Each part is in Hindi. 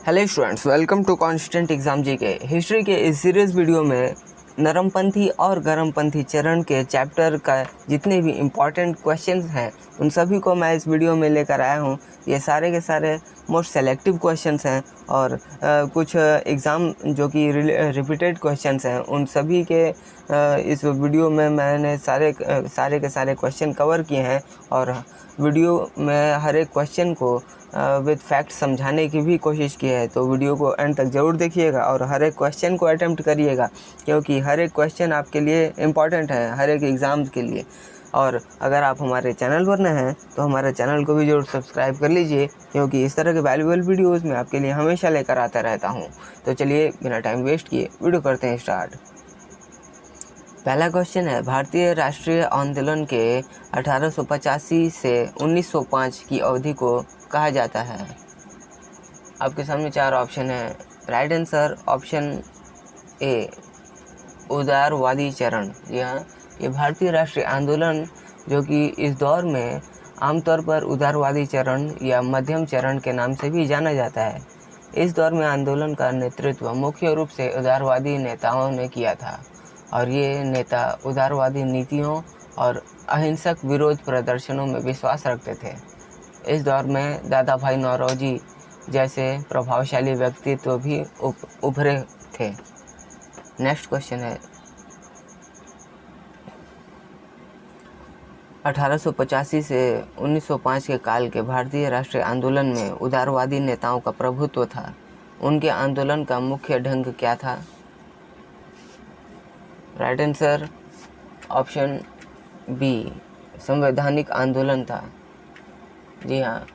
Hello students, welcome to constant exam GK. History के इस सीरीज़ वीडियो में नरमपंथी और गरमपंथी चरण के चैप्टर का जितने भी इम्पॉर्टेंट क्वेश्चंस हैं उन सभी को मैं इस वीडियो में लेकर आया हूं। ये सारे के सारे मोस्ट सेलेक्टिव क्वेश्चंस हैं और कुछ एग्ज़ाम जो कि रिपीटेड क्वेश्चंस हैं उन सभी के इस वीडियो में मैंने सारे के सारे क्वेश्चन कवर किए हैं और वीडियो में हर एक क्वेश्चन को विद फैक्ट समझाने की भी कोशिश की है। तो वीडियो को एंड तक ज़रूर देखिएगा और हर एक क्वेश्चन को अटेम्प्ट करिएगा, क्योंकि हर एक क्वेश्चन आपके लिए इम्पॉर्टेंट है, हर एक एग्ज़ाम्स के लिए। और अगर आप हमारे चैनल पर नए हैं तो हमारे चैनल को भी ज़रूर सब्सक्राइब कर लीजिए, क्योंकि इस तरह के वैल्यूएबल वीडियोज़ मैं आपके लिए हमेशा लेकर आता रहता हूँ। तो चलिए बिना टाइम वेस्ट किए वीडियो करते हैं स्टार्ट। पहला क्वेश्चन है, भारतीय राष्ट्रीय आंदोलन के 1885 से 1905 की अवधि को कहा जाता है। आपके सामने चार ऑप्शन है। राइट आंसर ऑप्शन ए, उदारवादी चरण। जी हाँ, ये भारतीय राष्ट्रीय आंदोलन जो कि इस दौर में आमतौर पर उदारवादी चरण या मध्यम चरण के नाम से भी जाना जाता है। इस दौर में आंदोलन का नेतृत्व मुख्य रूप से उदारवादी नेताओं ने किया था और ये नेता उदारवादी नीतियों और अहिंसक विरोध प्रदर्शनों में विश्वास रखते थे। इस दौर में दादा भाई नौरोजी जैसे प्रभावशाली व्यक्तित्व भी उभरे थे। नेक्स्ट क्वेश्चन है, 1885 से 1905 के काल के भारतीय राष्ट्रीय आंदोलन में उदारवादी नेताओं का प्रभुत्व था। उनके आंदोलन का मुख्य ढंग क्या था? राइट आंसर ऑप्शन बी, संवैधानिक आंदोलन था। जी हाँ,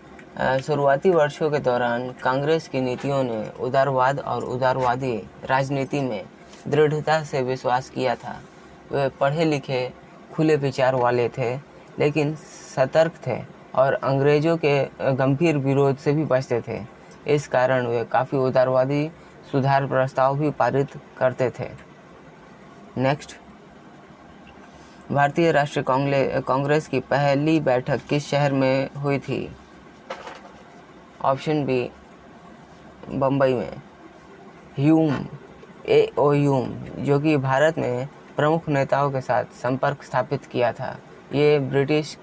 शुरुआती वर्षों के दौरान कांग्रेस की नीतियों ने उदारवाद और उदारवादी राजनीति में दृढ़ता से विश्वास किया था। वे पढ़े लिखे खुले विचार वाले थे, लेकिन सतर्क थे और अंग्रेज़ों के गंभीर विरोध से भी बचते थे। इस कारण वे काफ़ी उदारवादी सुधार प्रस्ताव भी पारित करते थे। नेक्स्ट, भारतीय राष्ट्रीय कांग्रेस की पहली बैठक किस शहर में हुई थी? ऑप्शन बी, बम्बई में। Hume, A.O. ह्यूम, जो कि भारत में प्रमुख नेताओं के साथ संपर्क स्थापित किया था। ये ब्रिटिश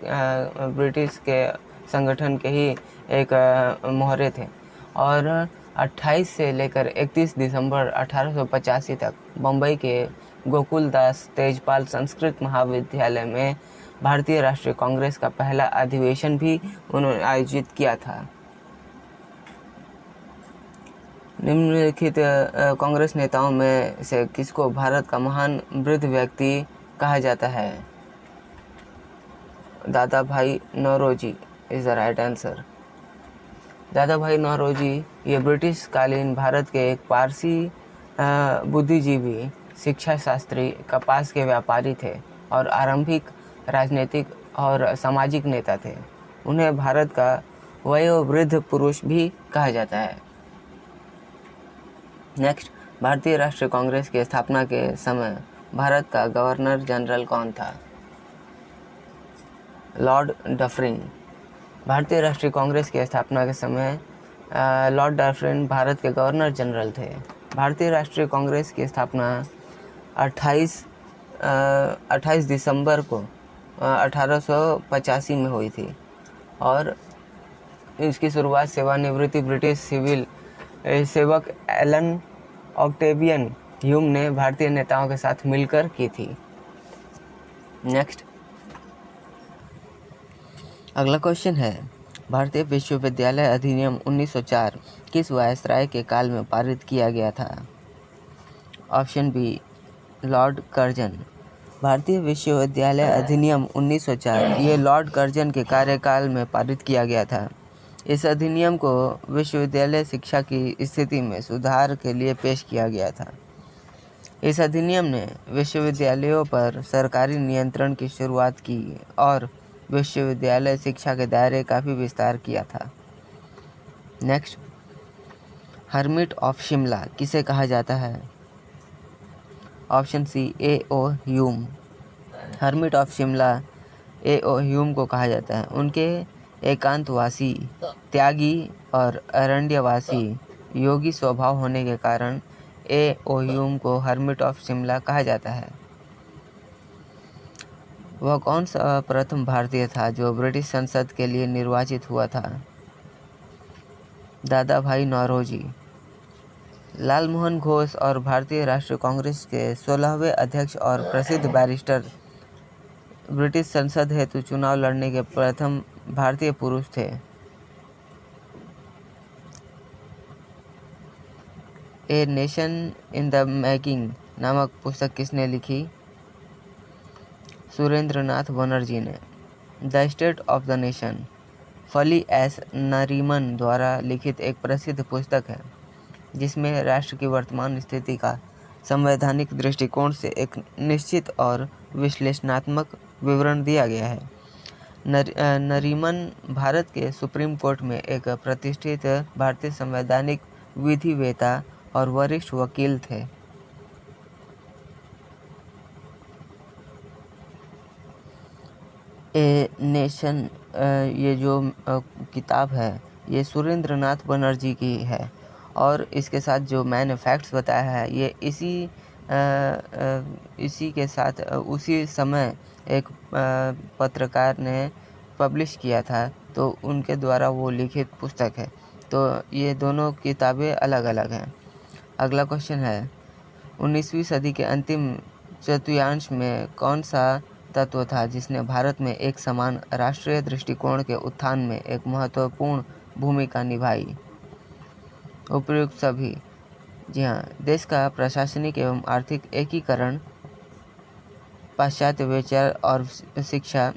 के संगठन के ही एक मोहरे थे और 28 से लेकर 31 दिसंबर 1885 तक बम्बई के गोकुलदास तेजपाल संस्कृत महाविद्यालय में भारतीय राष्ट्रीय कांग्रेस का पहला अधिवेशन भी उन्होंने आयोजित किया था। निम्नलिखित कांग्रेस नेताओं में से किसको भारत का महान वृद्ध व्यक्ति कहा जाता है? Dadabhai Naoroji is the right answer. Dadabhai Naoroji ये ब्रिटिश कालीन भारत के एक पारसी बुद्धिजीवी, शिक्षा शास्त्री, कपास के व्यापारी थे और आरंभिक राजनीतिक और सामाजिक नेता थे। उन्हें भारत का वयोवृद्ध पुरुष भी कहा जाता है। नेक्स्ट, भारतीय राष्ट्रीय कांग्रेस की स्थापना के समय भारत का गवर्नर जनरल कौन था? Lord Dufferin. भारतीय राष्ट्रीय कांग्रेस की स्थापना के समय लॉर्ड डफरिन भारत के गवर्नर जनरल थे। भारतीय राष्ट्रीय कांग्रेस की स्थापना 28 दिसंबर को 1885 में हुई थी और इसकी शुरुआत सेवानिवृत्ति ब्रिटिश सिविल सेवक एलन ऑक्टेवियन ह्यूम ने भारतीय नेताओं के साथ मिलकर की थी। नेक्स्ट, अगला क्वेश्चन है, भारतीय विश्वविद्यालय अधिनियम 1904 किस वायसराय के काल में पारित किया गया था? Option B, Lord Curzon. भारतीय विश्वविद्यालय अधिनियम 1904 ये लॉर्ड कर्जन के कार्यकाल में पारित किया गया था। इस अधिनियम को विश्वविद्यालय शिक्षा की स्थिति में सुधार के लिए पेश किया गया था। इस अधिनियम ने विश्वविद्यालयों पर सरकारी नियंत्रण की शुरुआत की और विश्वविद्यालय शिक्षा के दायरे का भी विस्तार किया था। नेक्स्ट, हर्मिट ऑफ शिमला किसे कहा जाता है? Option C, A.O. Hume. Hermit of Shimla A.O. Hume को कहा जाता है। उनके एकांतवासी, त्यागी और अरण्यवासी योगी स्वभाव होने के कारण ए ओ ह्यूम को हर्मिट ऑफ शिमला कहा जाता है। वह कौन सा प्रथम भारतीय था जो ब्रिटिश संसद के लिए निर्वाचित हुआ था? दादा भाई नौरोजी। लालमोहन घोष और भारतीय राष्ट्रीय कांग्रेस के 16वें अध्यक्ष और प्रसिद्ध बैरिस्टर ब्रिटिश संसद हेतु चुनाव लड़ने के प्रथम भारतीय पुरुष थे। A nation in the making नामक पुस्तक किसने लिखी? सुरेंद्रनाथ बनर्जी ने। The state of the nation फली एस नरीमन द्वारा लिखित एक प्रसिद्ध पुस्तक है जिसमें राष्ट्र की वर्तमान स्थिति का संवैधानिक दृष्टिकोण से एक निश्चित और विश्लेषणात्मक विवरण दिया गया है। नरीमन भारत के सुप्रीम कोर्ट में एक प्रतिष्ठित भारतीय संवैधानिक विधिवेता और वरिष्ठ वकील थे। ए नेशन ये जो किताब है ये सुरेंद्रनाथ बनर्जी की है और इसके साथ जो मैंने फैक्ट्स बताया है ये इसी के साथ उसी समय एक पत्रकार ने पब्लिश किया था, तो उनके द्वारा वो लिखित पुस्तक है। तो ये दोनों किताबें अलग अलग हैं। अगला क्वेश्चन है, 19वीं सदी के अंतिम चतुर्थांश में कौन सा तत्व था जिसने भारत में एक समान राष्ट्रीय दृष्टिकोण के उत्थान में एक महत्वपूर्ण भूमिका निभाई? उपयुक्त सभी। जी हाँ, देश का प्रशासनिक एवं आर्थिक एकीकरण, पाश्चात्य विचार और शिक्षा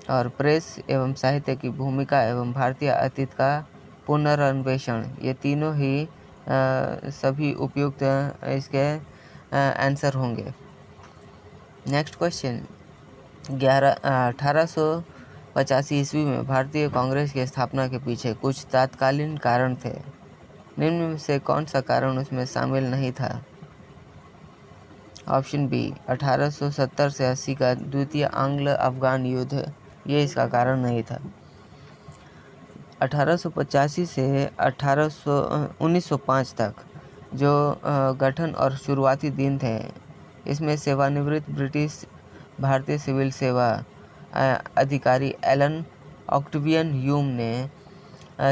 और प्रेस एवं साहित्य की भूमिका एवं भारतीय अतीत का पुनर्न्वेषण, ये तीनों ही सभी उपयुक्त इसके आंसर होंगे। नेक्स्ट क्वेश्चन, 1885 ईस्वी में भारतीय कांग्रेस की स्थापना के पीछे कुछ तात्कालीन कारण थे। निम्न में से कौन सा कारण उसमें शामिल नहीं था? ऑप्शन बी, 1870 से 80 का द्वितीय आंग्ल अफगान युद्ध, ये इसका कारण नहीं था। 1885 से 1905 तक जो गठन और शुरुआती दिन थे, इसमें सेवानिवृत्त ब्रिटिश भारतीय सिविल सेवा अधिकारी एलन ऑक्टेवियन ह्यूम ने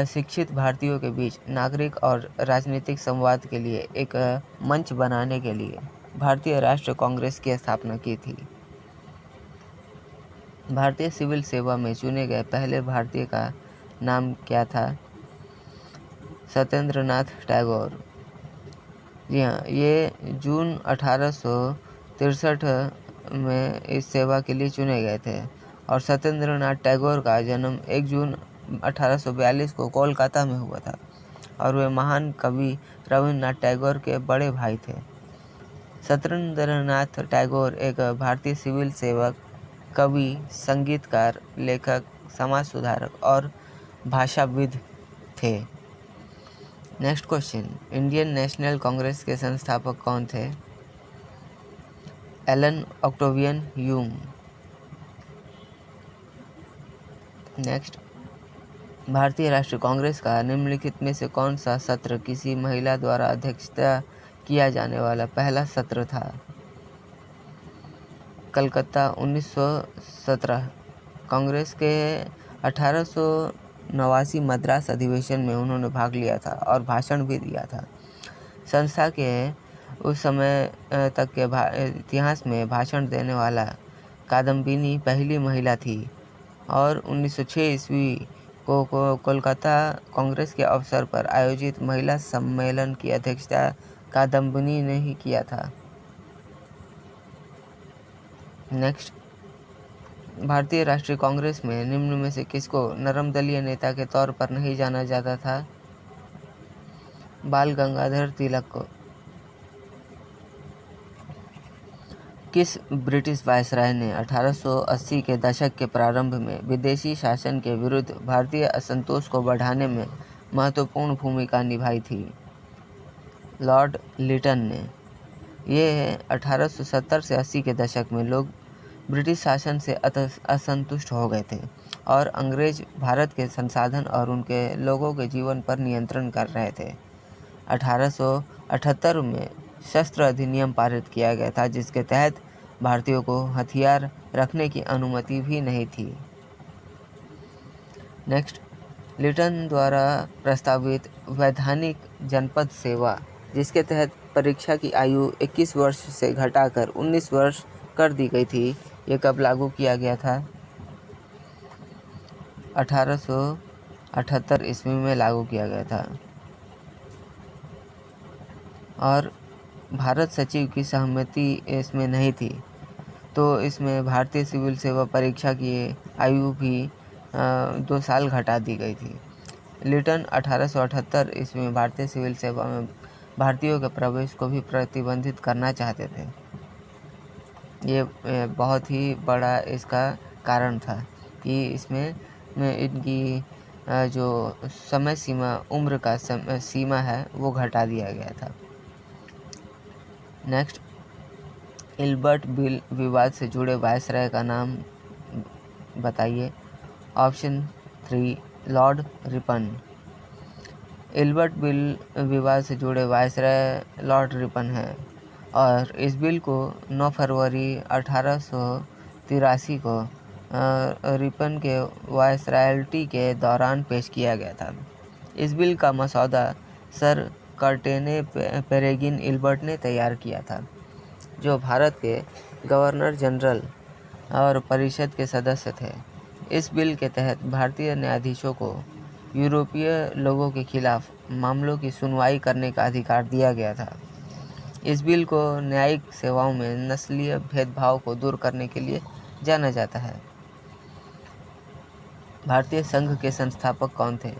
शिक्षित भारतीयों के बीच नागरिक और राजनीतिक संवाद के लिए एक मंच बनाने के लिए भारतीय राष्ट्रीय कांग्रेस की स्थापना की थी। भारतीय सिविल सेवा में चुने गए पहले भारतीय का नाम क्या था? सत्येंद्रनाथ टैगोर। जी हाँ, ये जून 1863 में इस सेवा के लिए चुने गए थे और सत्येंद्रनाथ टैगोर का जन्म 1 जून 1842 को कोलकाता में हुआ था और वे महान कवि रविन्द्रनाथ टैगोर के बड़े भाई थे। सत्येंद्रनाथ टैगोर एक भारतीय सिविल सेवक, कवि, संगीतकार, लेखक, समाज सुधारक और भाषाविद थे। Next question, Indian national Congress के संस्थापक कौन थे? Elon Octavian Hume. नेक्स्ट, भारतीय राष्ट्रीय कांग्रेस का निम्नलिखित में से कौन सा सत्र किसी महिला द्वारा अध्यक्षता किया जाने वाला पहला सत्र था? कलकत्ता 1917। कांग्रेस के 1889 मद्रास अधिवेशन में उन्होंने भाग लिया था और भाषण भी दिया था। संस्था के उस समय तक के इतिहास में भाषण देने वाला कादम्बिनी पहली महिला थी और 1906 ईस्वी को कोलकाता कांग्रेस के अवसर पर आयोजित महिला सम्मेलन की अध्यक्षता कादम्बिनी ने ही किया था। नेक्स्ट, भारतीय राष्ट्रीय कांग्रेस में निम्न में से किसको नरम दलीय नेता के तौर पर नहीं जाना जाता था? बाल गंगाधर तिलक को। किस ब्रिटिश वायसराय ने 1880 के दशक के प्रारंभ में विदेशी शासन के विरुद्ध भारतीय असंतोष को बढ़ाने में महत्वपूर्ण भूमिका निभाई थी? लॉर्ड लिटन ने। ये 1870 से 80 के दशक में लोग ब्रिटिश शासन से असंतुष्ट हो गए थे और अंग्रेज भारत के संसाधन और उनके लोगों के जीवन पर नियंत्रण कर रहे थे। 1878 में शस्त्र अधिनियम पारित किया गया था, जिसके तहत भारतीयों को हथियार रखने की अनुमति भी नहीं थी। नेक्स्ट, लिटन द्वारा प्रस्तावित वैधानिक जनपद सेवा, जिसके तहत परीक्षा की आयु 21 वर्ष से घटाकर 19 वर्ष कर दी गई थी, ये कब लागू किया गया था? 1878 ईस्वी में लागू किया गया था। और भारत सचिव की सहमति इसमें नहीं थी, तो इसमें भारतीय सिविल सेवा परीक्षा की आयु भी 2 साल घटा दी गई थी। लिटन 1878 ईस्वी में भारतीय सिविल सेवा में भारतीयों के प्रवेश को भी प्रतिबंधित करना चाहते थे। ये बहुत ही बड़ा इसका कारण था कि इसमें इनकी जो समय सीमा, उम्र का सीमा है वो घटा दिया गया था। नेक्स्ट, इल्बर्ट बिल विवाद से जुड़े वायसराय का नाम बताइए। Option 3 Lord Ripon. Ilbert bill विवाद से जुड़े वायसराय लॉर्ड रिपन है और इस बिल को 9 फरवरी 1883 को रिपन के वायसरायल्टी के दौरान पेश किया गया था। इस बिल का मसौदा सर कर्टेने पेरेगिन इल्बर्ट ने तैयार किया था, जो भारत के गवर्नर जनरल और परिषद के सदस्य थे। इस बिल के तहत भारतीय न्यायाधीशों को यूरोपीय लोगों के खिलाफ मामलों की सुनवाई करने का अधिकार दिया गया था। इस बिल को न्यायिक सेवाओं में नस्लीय भेदभाव को दूर करने के लिए जाना जाता है। भारतीय संघ के संस्थापक कौन थे?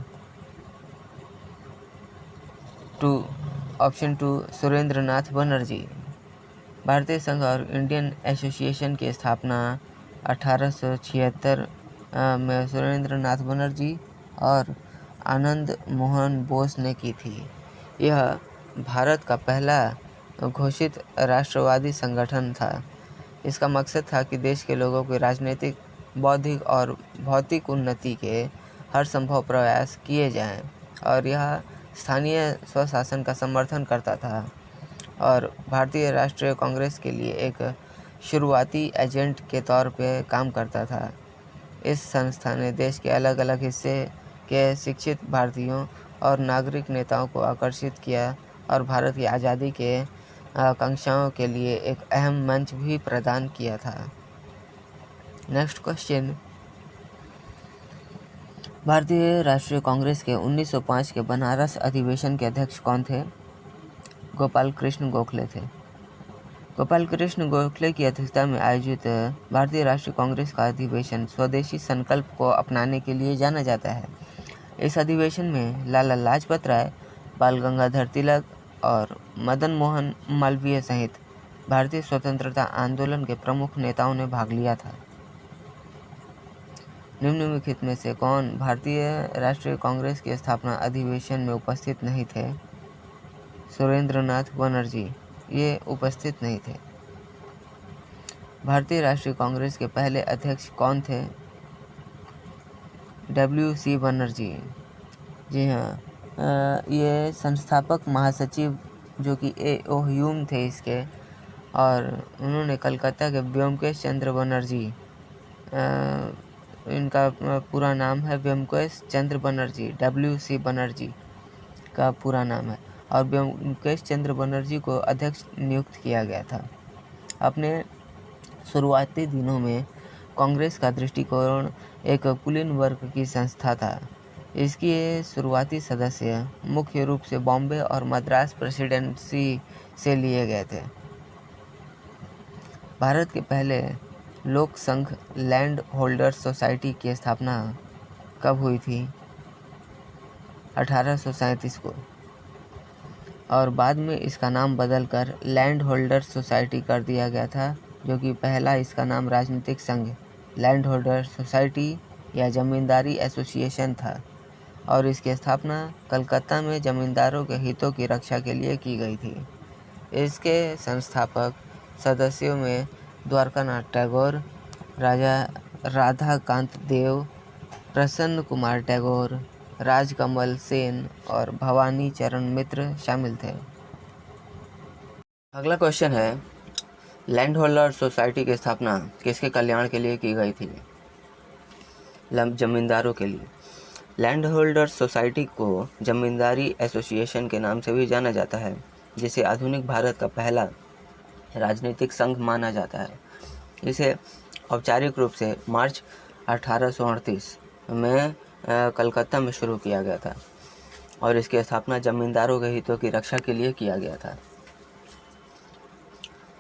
ऑप्शन 2 सुरेंद्रनाथ बनर्जी। भारतीय संघ और इंडियन एसोसिएशन की स्थापना 1876 में सुरेंद्रनाथ बनर्जी और आनंद मोहन बोस ने की थी। यह भारत का पहला घोषित राष्ट्रवादी संगठन था। इसका मकसद था कि देश के लोगों की राजनीतिक, बौद्धिक और भौतिक उन्नति के हर संभव प्रयास किए जाएं, और यह स्थानीय स्वशासन का समर्थन करता था और भारतीय राष्ट्रीय कांग्रेस के लिए एक शुरुआती एजेंट के तौर पर काम करता था। इस संस्था ने देश के अलग अलग हिस्से के शिक्षित भारतीयों और नागरिक नेताओं को आकर्षित किया और भारत की आज़ादी के आकांक्षाओं के लिए एक अहम मंच भी प्रदान किया था। नेक्स्ट क्वेश्चन, भारतीय राष्ट्रीय कांग्रेस के 1905 के बनारस अधिवेशन के अध्यक्ष कौन थे? गोपाल कृष्ण गोखले थे। गोपाल कृष्ण गोखले की अध्यक्षता में आयोजित भारतीय राष्ट्रीय कांग्रेस का अधिवेशन स्वदेशी संकल्प को अपनाने के लिए जाना जाता है। इस अधिवेशन में लाला लाजपत राय, बाल गंगाधर तिलक और मदन मोहन मालवीय सहित भारतीय स्वतंत्रता आंदोलन के प्रमुख नेताओं ने भाग लिया था। निम्नलिखित में से कौन भारतीय राष्ट्रीय कांग्रेस की स्थापना अधिवेशन में उपस्थित नहीं थे? सुरेंद्रनाथ बनर्जी ये उपस्थित नहीं थे। भारतीय राष्ट्रीय कांग्रेस के पहले अध्यक्ष कौन थे? WC बनर्जी। जी हाँ, ये संस्थापक महासचिव जो कि A.O. ह्यूम थे इसके, और उन्होंने कलकत्ता के व्योमकेश चंद्र बनर्जी, इनका पूरा नाम है व्योमकेश चंद्र बनर्जी, WC बनर्जी का पूरा नाम है, और व्योमकेश चंद्र बनर्जी को अध्यक्ष नियुक्त किया गया था। अपने शुरुआती दिनों में कांग्रेस का दृष्टिकोण एक कुलीन वर्ग की संस्था था। इसके शुरुआती सदस्य मुख्य रूप से बॉम्बे और मद्रास प्रेसिडेंसी से लिए गए थे। भारत के पहले लोक संघ लैंड होल्डर्स सोसाइटी की स्थापना कब हुई थी? 1837 को, और बाद में इसका नाम बदलकर लैंड होल्डर्स सोसाइटी कर दिया गया था, जो कि पहला इसका नाम राजनीतिक संघ लैंड होल्डर्स सोसाइटी या जमींदारी एसोसिएशन था, और इसकी स्थापना कलकत्ता में जमींदारों के हितों की रक्षा के लिए की गई थी। इसके संस्थापक सदस्यों में द्वारकानाथ टैगोर, राजा राधाकांत देव, प्रसन्न कुमार टैगोर, राजकमल सेन और भवानी चरण मित्र शामिल थे। अगला क्वेश्चन है, लैंड होल्डर सोसाइटी की स्थापना किसके कल्याण के लिए की गई थी? जमींदारों के लिए। लैंड होल्डर सोसाइटी को जमींदारी एसोसिएशन के नाम से भी जाना जाता है, जिसे आधुनिक भारत का पहला राजनीतिक संघ माना जाता है। इसे औपचारिक रूप से मार्च 1838 में कलकत्ता में शुरू किया गया था और इसकी स्थापना जमींदारों के हितों की रक्षा के लिए किया गया था।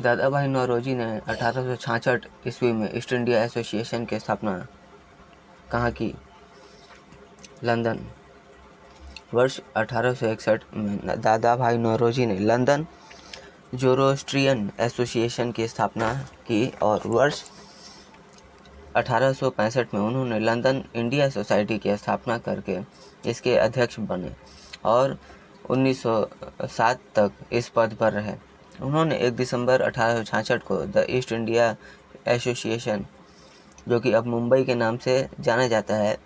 दादा भाई नौरोजी ने 1866 ईस्वी में ईस्ट इंडिया एसोसिएशन की स्थापना कहाँ की? लंदन। वर्ष 1861 में दादा भाई नौरोजी ने लंदन जोरोस्ट्रियन एसोसिएशन की स्थापना की और वर्ष 1865 में उन्होंने लंदन इंडिया सोसाइटी की स्थापना करके इसके अध्यक्ष बने और 1907 तक इस पद पर रहे। उन्होंने 1 दिसंबर 1866 को द ईस्ट इंडिया एसोसिएशन, जो कि अब मुंबई के नाम से जाना जाता है,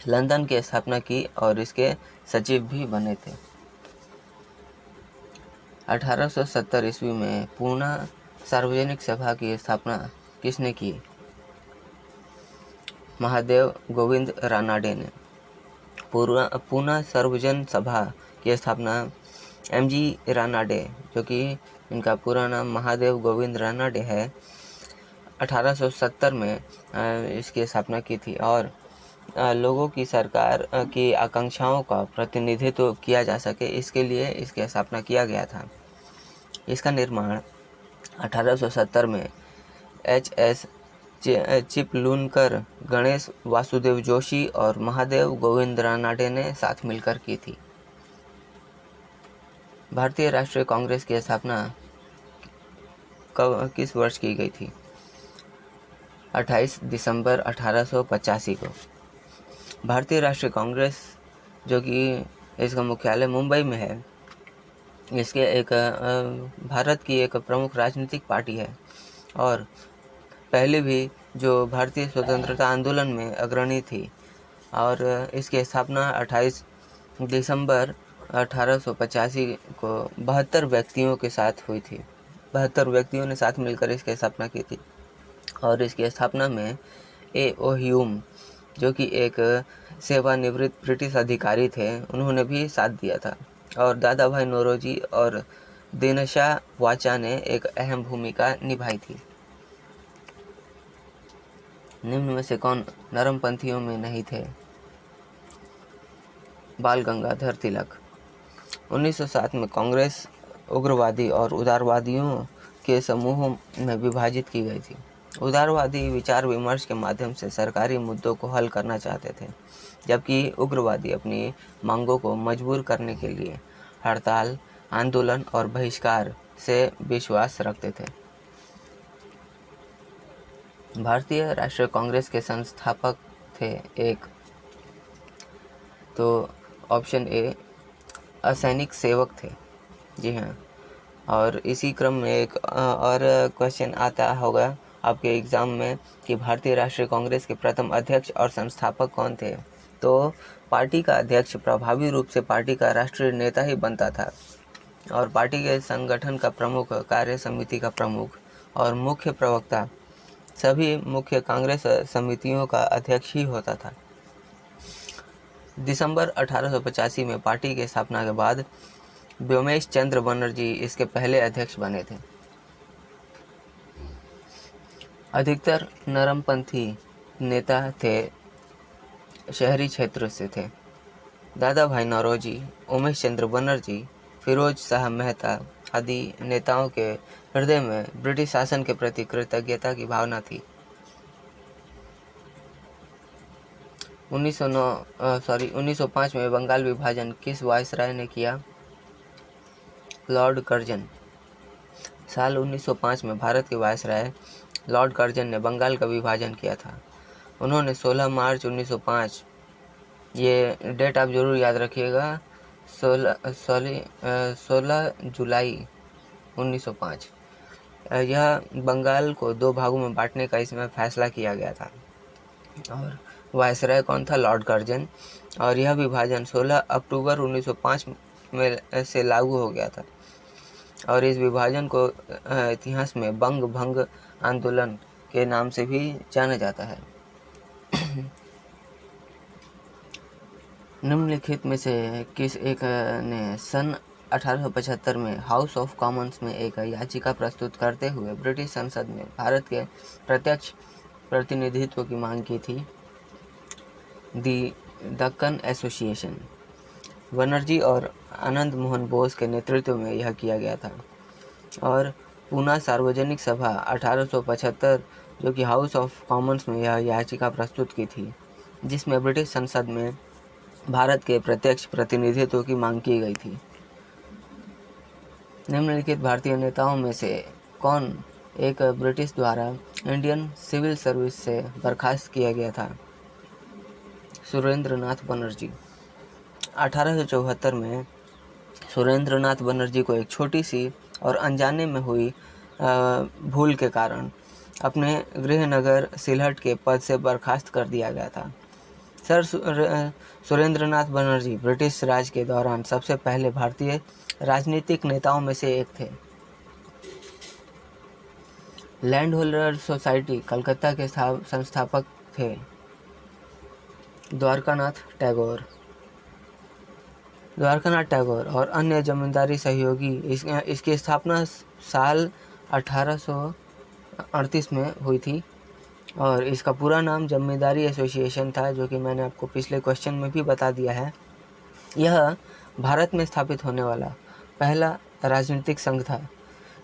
लंदन की स्थापना की और इसके सचिव भी बने थे। 1870 ईस्वी में पूना सार्वजनिक सभा की स्थापना किसने की? महादेव गोविंद रानाडे ने। पूना सार्वजन सभा की स्थापना एमजी रानाडे, जो कि इनका पूरा नाम महादेव गोविंद रानाडे है, 1870 में इसकी स्थापना की थी और लोगों की सरकार की आकांक्षाओं का प्रतिनिधित्व किया जा सके, इसके लिए इसकी स्थापना किया गया था। इसका निर्माण 1870 में एच.एस. चिपलूनकर, गणेश वासुदेव जोशी और महादेव गोविंद रानाडे ने साथ मिलकर की थी। भारतीय राष्ट्रीय कांग्रेस की स्थापना किस वर्ष की गई थी? 28 दिसंबर 1885 को। भारतीय राष्ट्रीय कांग्रेस, जो कि इसका मुख्यालय मुंबई में है, इसके एक भारत की एक प्रमुख राजनीतिक पार्टी है और पहले भी जो भारतीय स्वतंत्रता आंदोलन में अग्रणी थी और इसकी स्थापना 28 दिसंबर 1885 को 72 व्यक्तियों के साथ हुई थी। 72 व्यक्तियों ने साथ मिलकर इसकी स्थापना की थी और इसकी स्थापना में ए.ओ. ह्यूम, जो कि एक सेवानिवृत्त ब्रिटिश अधिकारी थे, उन्होंने भी साथ दिया था और दादा भाई नौरोजी और दीनशा वाचा ने एक अहम भूमिका निभाई थी। निम्न में से कौन नरमपंथियों में नहीं थे? बाल गंगाधर तिलक। 1907 में कांग्रेस उग्रवादी और उदारवादियों के समूहों में विभाजित की गई थी। उदारवादी विचार विमर्श के माध्यम से सरकारी मुद्दों को हल करना चाहते थे, जबकि उग्रवादी अपनी मांगों को मजबूर करने के लिए हड़ताल, आंदोलन और बहिष्कार से विश्वास रखते थे। भारतीय राष्ट्रीय कांग्रेस के संस्थापक थे एक, तो ऑप्शन ए असैनिक सेवक थे। जी हाँ, और इसी क्रम में एक और क्वेश्चन आता होगा आपके एग्ज़ाम में कि भारतीय राष्ट्रीय कांग्रेस के प्रथम अध्यक्ष और संस्थापक कौन थे? तो पार्टी का अध्यक्ष प्रभावी रूप से पार्टी का राष्ट्रीय नेता ही बनता था और पार्टी के संगठन का प्रमुख, कार्य समिति का प्रमुख और मुख्य प्रवक्ता सभी मुख्य कांग्रेस समितियों का अध्यक्ष ही होता था। दिसंबर 1885 में पार्टी की स्थापना के बाद व्योमेश चंद्र बनर्जी इसके पहले अध्यक्ष बने थे। अधिकतर नरमपंथी नेता थे शहरी क्षेत्र से थे। दादा भाई नौरोजी, उमेश चंद्र बनर्जी, फिरोज शाह मेहता आदि नेताओं के हृदय में ब्रिटिश शासन के प्रति कृतज्ञता की भावना थी। 1905 में बंगाल विभाजन किस वायसराय ने किया? Lord Curzon. साल 1905 में भारत के वायसराय लॉर्ड कर्जन ने बंगाल का विभाजन किया था। उन्होंने 16 मार्च 1905, ये डेट आप जरूर याद रखिएगा, 16 जुलाई 1905, यह बंगाल को 2 भागों में बांटने का इसमें फैसला किया गया था। और वायसराय कौन था? Lord Curzon. और यह विभाजन 16 अक्टूबर 1905 में से लागू हो गया था और इस विभाजन को इतिहास में बंग भंग आंदोलन के नाम से भी जाना जाता है। निम्नलिखित में से किस एक ने सन 1875 में हाउस ऑफ कॉमन्स में एक याचिका प्रस्तुत करते हुए ब्रिटिश संसद में भारत के प्रत्यक्ष प्रतिनिधित्व की मांग की थी? दी दक्कन एसोसिएशन। बनर्जी और आनंद मोहन बोस के नेतृत्व में यह किया गया था। और पूना सार्वजनिक सभा 1875 जो कि हाउस ऑफ कॉमन्स में यह याचिका प्रस्तुत की थी, जिसमें ब्रिटिश संसद में भारत के प्रत्यक्ष प्रतिनिधित्व की मांग की गई थी। निम्नलिखित भारतीय नेताओं में से कौन एक ब्रिटिश द्वारा इंडियन सिविल सर्विस से बर्खास्त किया गया था? सुरेंद्रनाथ बनर्जी। 1874 में सुरेंद्रनाथ बनर्जी को एक छोटी सी और अनजाने में हुई भूल के कारण अपने गृहनगर सिलहट के पद से बर्खास्त कर दिया गया था। सर सुरेंद्रनाथ बनर्जी ब्रिटिश राज के दौरान सबसे पहले भारतीय राजनीतिक नेताओं में से एक थे। लैंड होल्डर सोसाइटी कलकत्ता के संस्थापक थे द्वारकानाथ टैगोर और अन्य जमींदारी सहयोगी। इसकी स्थापना साल 1838 में हुई थी और इसका पूरा नाम जमींदारी एसोसिएशन था, जो कि मैंने आपको पिछले क्वेश्चन में भी बता दिया है। यह भारत में स्थापित होने वाला पहला राजनीतिक संघ था।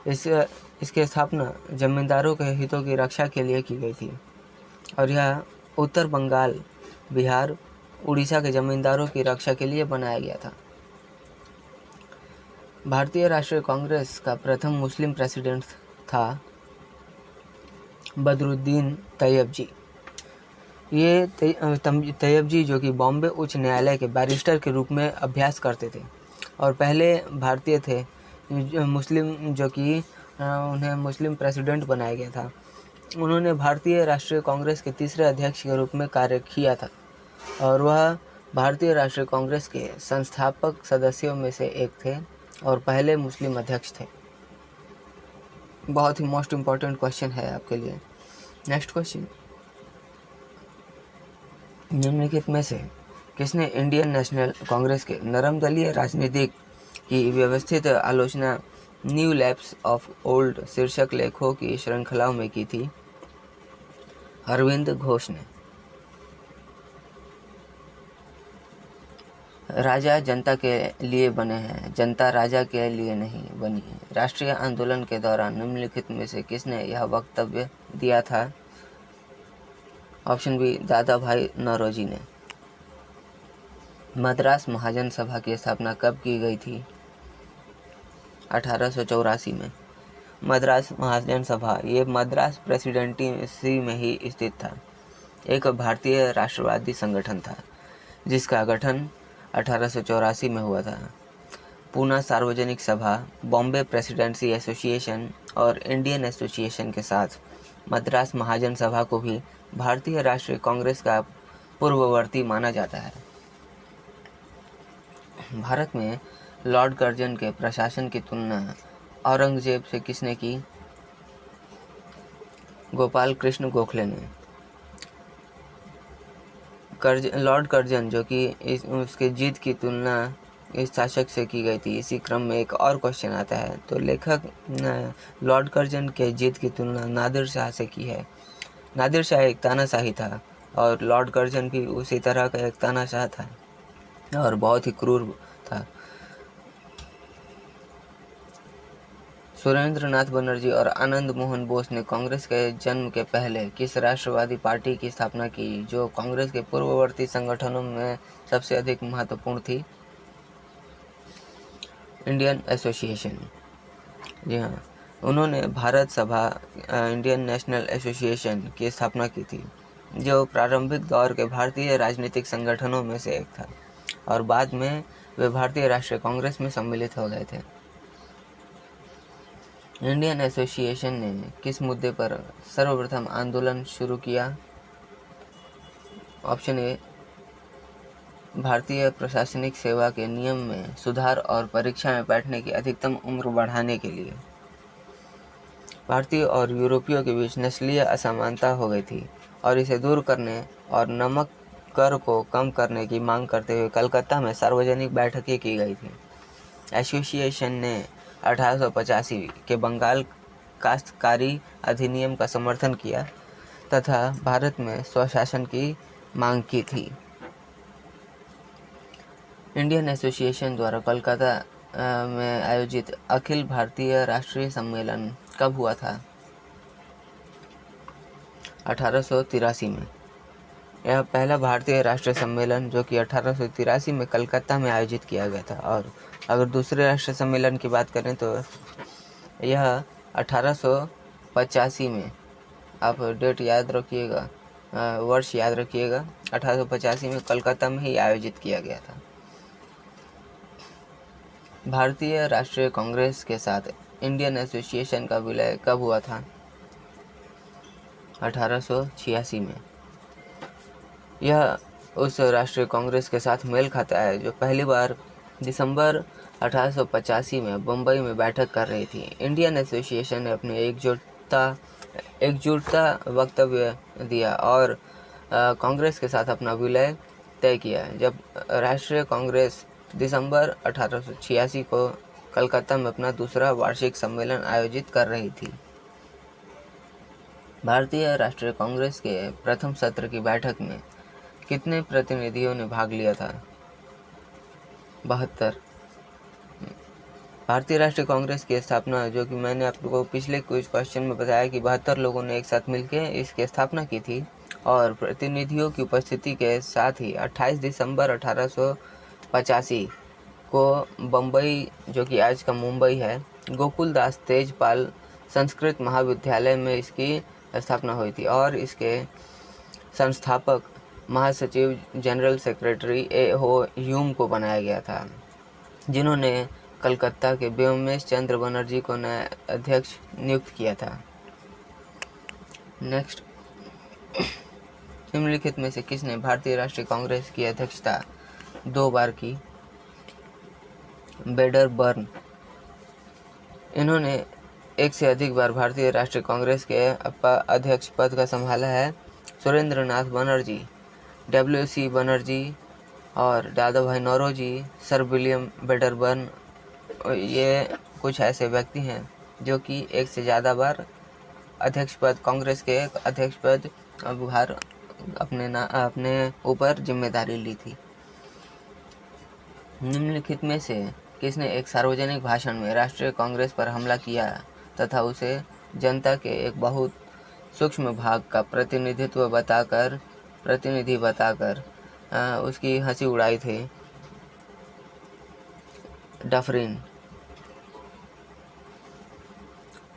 इसकी स्थापना जमींदारों के हितों की रक्षा के लिए की गई थी और यह उत्तर बंगाल, बिहार, उड़ीसा के जमींदारों की रक्षा के लिए बनाया गया था। भारतीय राष्ट्रीय कांग्रेस का प्रथम मुस्लिम प्रेसिडेंट था बदरुद्दीन तैयब जी। ये तैयब जी जो कि बॉम्बे उच्च न्यायालय के बैरिस्टर के रूप में अभ्यास करते थे और पहले भारतीय थे मुस्लिम, जो कि उन्हें मुस्लिम प्रेसिडेंट बनाया गया था। उन्होंने भारतीय राष्ट्रीय कांग्रेस के तीसरे अध्यक्ष के रूप में कार्य किया था और वह भारतीय राष्ट्रीय कांग्रेस के संस्थापक सदस्यों में से एक थे और पहले मुस्लिम अध्यक्ष थे। बहुत ही मोस्ट इम्पॉर्टेंट क्वेश्चन है आपके लिए। नेक्स्ट क्वेश्चन, निम्नलिखित में से किसने इंडियन नेशनल कांग्रेस के नरम दलीय राजनीति की व्यवस्थित आलोचना न्यू लैप्स ऑफ ओल्ड शीर्षक लेखों की श्रृंखलाओं में की थी? अरविंद घोष ने। राजा जनता के लिए बने हैं, जनता राजा के लिए नहीं बनी है। राष्ट्रीय आंदोलन के दौरान निम्नलिखित में से किसने यह वक्तव्य दिया था? ऑप्शन बी, दादा भाई नौरोजी ने। मद्रास महाजन सभा की स्थापना कब की गई थी? 1884 में। मद्रास महाजन सभा ये मद्रास प्रेसिडेंसी में ही स्थित था। एक भारतीय राष्ट्रवादी संगठन था जिसका गठन 1884 में हुआ था। पूना सार्वजनिक सभा, बॉम्बे प्रेसिडेंसी एसोसिएशन और इंडियन एसोसिएशन के साथ मद्रास महाजन सभा को भी भारतीय राष्ट्रीय कांग्रेस का पूर्ववर्ती माना जाता है। भारत में लॉर्ड कर्जन के प्रशासन की तुलना औरंगजेब से किसने की? गोपाल कृष्ण गोखले ने। लॉर्ड कर्जन जो कि उसके जीत की तुलना इस शासक से की गई थी। इसी क्रम में एक और क्वेश्चन आता है, तो लेखक लॉर्ड कर्जन के जीत की तुलना नादिर शाह से की है। नादिर शाह एक तानाशाही था और लॉर्ड कर्जन भी उसी तरह का एक तानाशाह था और बहुत ही क्रूर था। सुरेंद्रनाथ बनर्जी और आनंद मोहन बोस ने कांग्रेस के जन्म के पहले किस राष्ट्रवादी पार्टी की स्थापना की, जो कांग्रेस के पूर्ववर्ती संगठनों में सबसे अधिक महत्वपूर्ण थी? Indian association. जी हाँ, उन्होंने भारत सभा इंडियन नेशनल एसोसिएशन की स्थापना की थी, जो प्रारंभिक दौर के भारतीय राजनीतिक संगठनों में से एक था और बाद में वे भारतीय राष्ट्रीय कांग्रेस में सम्मिलित हो गए थे। इंडियन एसोसिएशन ने किस मुद्दे पर सर्वप्रथम आंदोलन शुरू किया? ऑप्शन ए, भारतीय प्रशासनिक सेवा के नियम में सुधार और परीक्षा में बैठने की अधिकतम उम्र बढ़ाने के लिए। भारतीय और यूरोपियों के बीच नस्लीय असमानता हो गई थी और इसे दूर करने और नमक कर को कम करने की मांग करते हुए कलकत्ता में सार्वजनिक बैठकें की गई थी। एसोसिएशन ने 1885 के बंगाल काश्तकारी अधिनियम का समर्थन किया तथा भारत में स्वशासन की मांग की थी। इंडियन एसोसिएशन द्वारा कलकत्ता में आयोजित अखिल भारतीय राष्ट्रीय सम्मेलन कब हुआ था? 1883 में। यह पहला भारतीय राष्ट्रीय सम्मेलन जो कि 1883 में कलकत्ता में आयोजित किया गया था। और अगर दूसरे राष्ट्रीय सम्मेलन की बात करें तो यह 1885 में, आप डेट याद रखिएगा, वर्ष याद रखिएगा, 1885 में कलकत्ता में ही आयोजित किया गया था। भारतीय राष्ट्रीय कांग्रेस के साथ इंडियन एसोसिएशन का विलय कब हुआ था? 1886 में। यह उस राष्ट्रीय कांग्रेस के साथ मेल खाता है जो पहली बार दिसंबर 1885 में बम्बई में बैठक कर रही थी। इंडियन एसोसिएशन ने अपनी एकजुटता वक्तव्य दिया और कांग्रेस के साथ अपना विलय तय किया। जब राष्ट्रीय कांग्रेस दिसंबर 1886 को कलकत्ता में अपना दूसरा वार्षिक सम्मेलन आयोजित कर रही थी। भारतीय राष्ट्रीय कांग्रेस के प्रथम सत्र की बैठक में कितने प्रतिनिधियों ने भाग लिया था? 72। भारतीय राष्ट्रीय कांग्रेस की स्थापना, जो कि मैंने आपको पिछले कुछ क्वेश्चन में बताया कि 72 लोगों ने एक साथ मिलकर इसकी स्थापना की थी और प्रतिनिधियों की उपस्थिति के साथ ही 28 दिसंबर 1885 को बम्बई, जो कि आज का मुंबई है, गोकुलदास तेजपाल संस्कृत महाविद्यालय में इसकी स्थापना हुई थी और इसके संस्थापक महासचिव जनरल सेक्रेटरी ए.ओ. ह्यूम को बनाया गया था, जिन्होंने कलकत्ता के व्योमेश चंद्र बनर्जी को नया अध्यक्ष नियुक्त किया था। नेक्स्ट, निम्नलिखित में से किसने भारतीय राष्ट्रीय कांग्रेस की अध्यक्षता 2 बार की? वेडरबर्न। इन्होंने एक से अधिक बार भारतीय राष्ट्रीय कांग्रेस के अध्यक्ष पद का संभाला है। सुरेंद्रनाथ बनर्जी, डब्ल्यू.सी. बनर्जी और दादा भाई नौरोजी, सर विलियम वेडरबर्न, ये कुछ ऐसे व्यक्ति हैं जो कि एक से ज़्यादा बार अध्यक्ष पद, कांग्रेस के अध्यक्ष पद भार अपने ऊपर जिम्मेदारी ली थी। निम्नलिखित में से किसने एक सार्वजनिक भाषण में राष्ट्रीय कांग्रेस पर हमला किया तथा उसे जनता के एक बहुत सूक्ष्म भाग का प्रतिनिधि बताकर उसकी हंसी उड़ाई थी? डफरिन।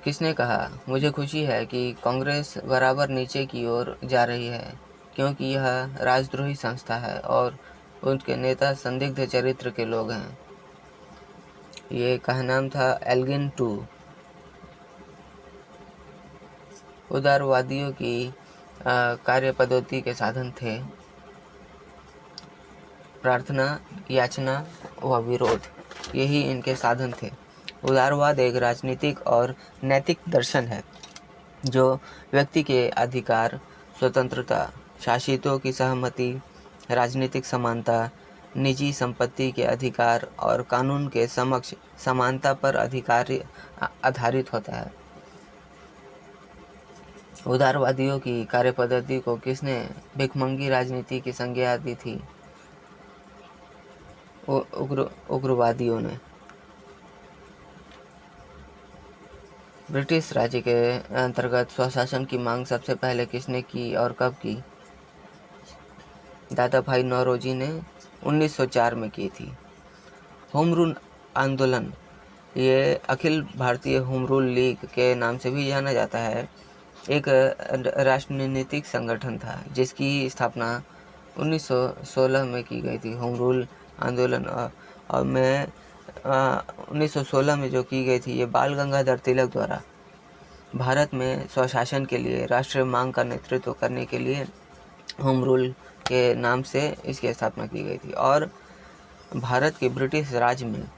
किसने कहा, मुझे खुशी है कि कांग्रेस बराबर नीचे की ओर जा रही है क्योंकि यह राजद्रोही संस्था है और उनके नेता संदिग्ध चरित्र के लोग हैं। ये का नाम था एल्गिन टू। उदारवादियों की कार्य पद्धति के साधन थे प्रार्थना, याचना व विरोध, यही इनके साधन थे। उदारवाद एक राजनीतिक और नैतिक दर्शन है जो व्यक्ति के अधिकार, स्वतंत्रता, शासितों की सहमति, राजनीतिक समानता, निजी संपत्ति के अधिकार और कानून के समक्ष समानता पर आधारित होता है। उदारवादियों की कार्यपद्धति को किसने भिखमंगी राजनीति की संज्ञा दी थी? उग्रवादियों ने। ब्रिटिश राज्य के अंतर्गत स्वशासन की मांग सबसे पहले किसने की और कब की? दादा भाई नौरोजी ने 1904 में की थी। होम रूल आंदोलन, ये Akhil Bharatiya home rule league के नाम से भी जाना जाता है, एक राजनीतिक संगठन था जिसकी स्थापना 1916 में की गई थी। होम रूल आंदोलन और में 1916 में जो की गई थी, ये बाल गंगाधर तिलक द्वारा भारत में स्वशासन के लिए राष्ट्रीय मांग का नेतृत्व करने के लिए होम रूल के नाम से इसकी स्थापना की गई थी और भारत के ब्रिटिश राज में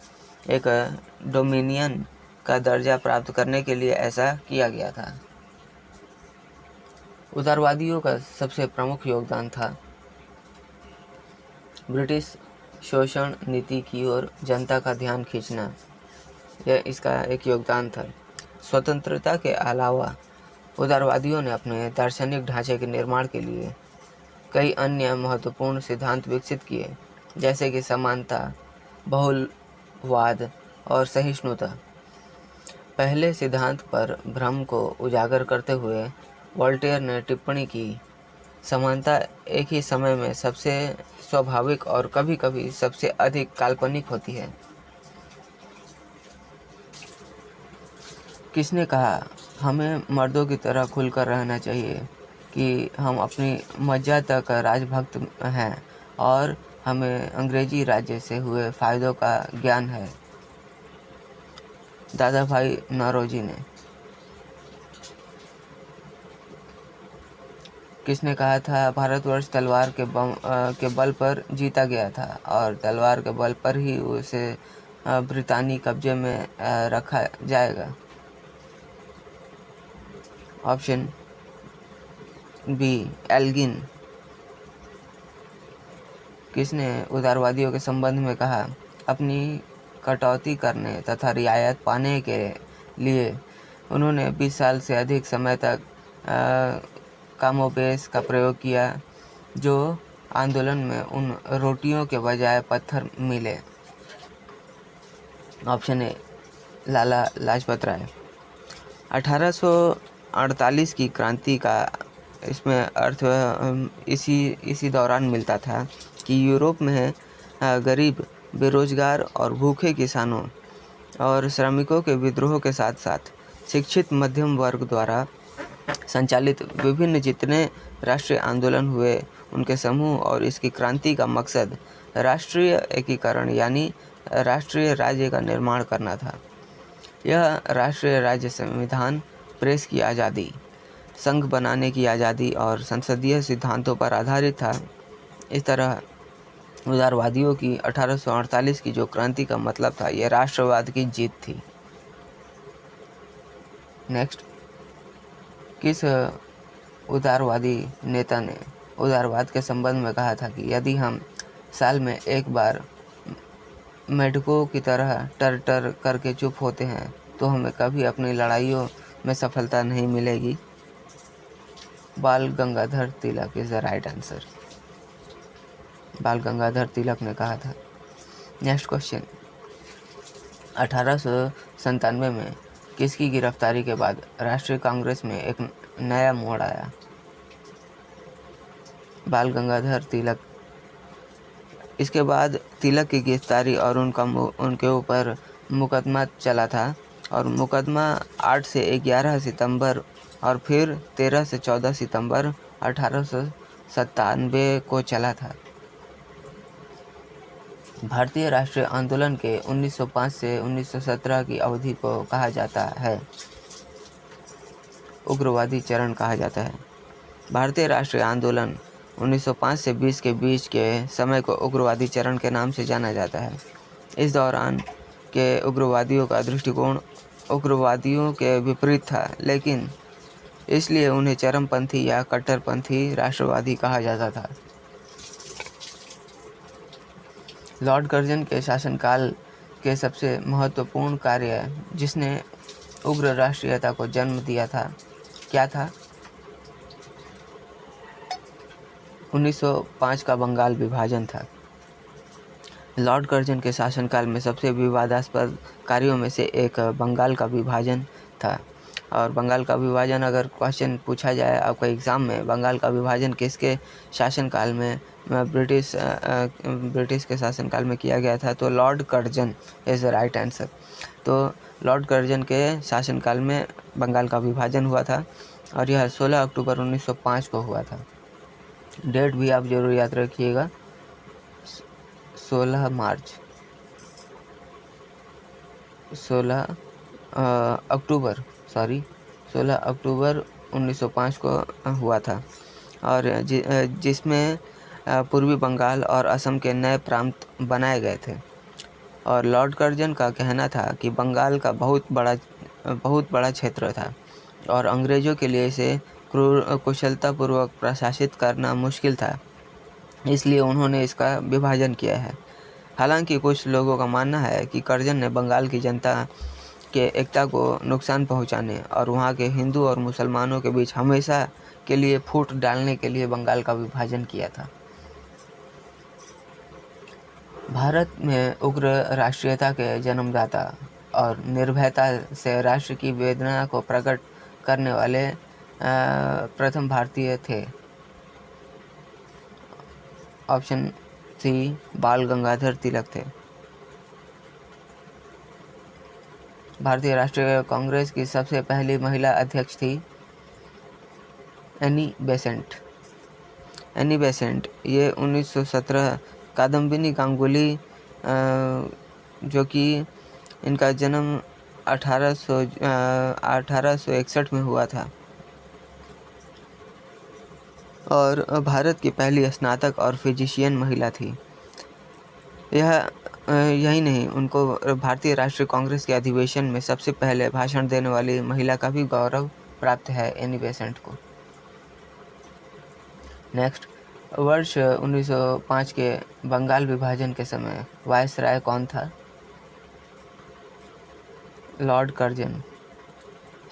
एक डोमिनियन का दर्जा प्राप्त करने के लिए ऐसा किया गया था। उदारवादियों का सबसे प्रमुख योगदान था ब्रिटिश शोषण नीति की ओर जनता का ध्यान खींचना, यह इसका एक योगदान था। स्वतंत्रता के अलावा उदारवादियों ने अपने दार्शनिक ढांचे के निर्माण के लिए कई अन्य महत्वपूर्ण सिद्धांत विकसित किए, जैसे कि समानता, बहुलवाद और सहिष्णुता। पहले सिद्धांत पर भ्रम को उजागर करते हुए वोल्टेयर ने टिप्पणी की, समानता एक ही समय में सबसे स्वाभाविक और कभी-कभी सबसे अधिक काल्पनिक होती है। किसने कहा, हमें मर्दों की तरह खुलकर रहना चाहिए कि हम अपनी मज्जा तक राजभक्त हैं और हमें अंग्रेजी राज्य से हुए फ़ायदों का ज्ञान है। दादा भाई नौरोजी ने। किसने कहा था, भारतवर्ष तलवार के बल पर जीता गया था और तलवार के बल पर ही उसे ब्रितानी कब्जे में रखा जाएगा। Option B, Elgin. किसने उदारवादियों के संबंध में कहा, अपनी कटौती करने तथा रियायत पाने के लिए उन्होंने 20 साल से अधिक समय तक कामोबेश का प्रयोग किया जो आंदोलन में उन रोटियों के बजाय पत्थर मिले। ऑप्शन ए, लाला लाजपत राय। 1848 की क्रांति का इसमें अर्थ इसी दौरान मिलता था कि यूरोप में गरीब, बेरोजगार और भूखे किसानों और श्रमिकों के विद्रोह के साथ साथ शिक्षित मध्यम वर्ग द्वारा संचालित विभिन्न जितने राष्ट्रीय आंदोलन हुए उनके समूह और इसकी क्रांति का मकसद राष्ट्रीय एकीकरण यानी राष्ट्रीय राज्य का निर्माण करना था। यह राष्ट्रीय राज्य संविधान, प्रेस की आज़ादी, संघ बनाने की आज़ादी और संसदीय सिद्धांतों पर आधारित था। इस तरह उदारवादियों की 1848 की जो क्रांति का मतलब था, यह राष्ट्रवाद की जीत थी। नेक्स्ट, किस उदारवादी नेता ने उदारवाद के संबंध में कहा था कि यदि हम साल में एक बार मेढकों की तरह टर टर करके चुप होते हैं तो हमें कभी अपनी लड़ाइयों में सफलता नहीं मिलेगी? बाल Gangadhar Tilak is the right answer. बाल गंगाधर तिलक ने कहा था। नेक्स्ट क्वेश्चन, 1897 में किसकी गिरफ्तारी के बाद राष्ट्रीय कांग्रेस में एक नया मोड़ आया? बाल गंगाधर तिलक। इसके बाद तिलक की गिरफ्तारी और उनके ऊपर मुकदमा चला था और मुकदमा 8 से 11 सितंबर और फिर 13 से 14 सितंबर 1897 को चला था। भारतीय राष्ट्रीय आंदोलन के 1905 से 1917 की अवधि को कहा जाता है उग्रवादी चरण कहा जाता है। भारतीय राष्ट्रीय आंदोलन 1905 से 20 के बीच के समय को उग्रवादी चरण के नाम से जाना जाता है। इस दौरान के उग्रवादियों का दृष्टिकोण उग्रवादियों के विपरीत था, लेकिन इसलिए उन्हें चरमपंथी या कट्टरपंथी राष्ट्रवादी कहा जाता था। लॉर्ड कर्जन के शासनकाल के सबसे महत्वपूर्ण कार्य जिसने उग्र राष्ट्रीयता को जन्म दिया था, क्या था? 1905 का बंगाल विभाजन था। लॉर्ड कर्जन के शासनकाल में सबसे विवादास्पद कार्यों में से एक बंगाल का विभाजन था। और बंगाल का विभाजन अगर क्वेश्चन पूछा जाए आपका एग्ज़ाम में, बंगाल का विभाजन किसके शासनकाल में ब्रिटिश के शासनकाल में किया गया था, तो Lord Curzon is the right answer. तो लॉर्ड कर्जन के शासनकाल में बंगाल का विभाजन हुआ था और यह 16 अक्टूबर 1905 को हुआ था। डेट भी आप जरूर याद रखिएगा, 16 अक्टूबर 1905 को हुआ था और जिसमें पूर्वी बंगाल और असम के नए प्रांत बनाए गए थे। और लॉर्ड कर्जन का कहना था कि बंगाल का बहुत बड़ा क्षेत्र था और अंग्रेज़ों के लिए इसे कुशलतापूर्वक प्रशासित करना मुश्किल था, इसलिए उन्होंने इसका विभाजन किया है। हालांकि कुछ लोगों का मानना है कि कर्जन ने बंगाल की जनता के एकता को नुकसान पहुंचाने और वहां के हिंदू और मुसलमानों के बीच हमेशा के लिए फूट डालने के लिए बंगाल का विभाजन किया था। भारत में उग्र राष्ट्रीयता के जन्मदाता और निर्भयता से राष्ट्र की वेदना को प्रकट करने वाले प्रथम भारतीय थे। ऑप्शन सी बाल गंगाधर तिलक थे। भारतीय राष्ट्रीय कांग्रेस की सबसे पहली महिला अध्यक्ष थी एनी बेसेंट। एनी बेसेंट ये 1917 कादम्बिनी गांगुली जो कि इनका जन्म 1861 में हुआ था और भारत की पहली स्नातक और फिजिशियन महिला थी। यही नहीं, उनको भारतीय राष्ट्रीय कांग्रेस के अधिवेशन में सबसे पहले भाषण देने वाली महिला का भी गौरव प्राप्त है एनी बेसेंट को। नेक्स्ट, वर्ष 1905 के बंगाल विभाजन के समय वायसराय कौन था? Lord Curzon.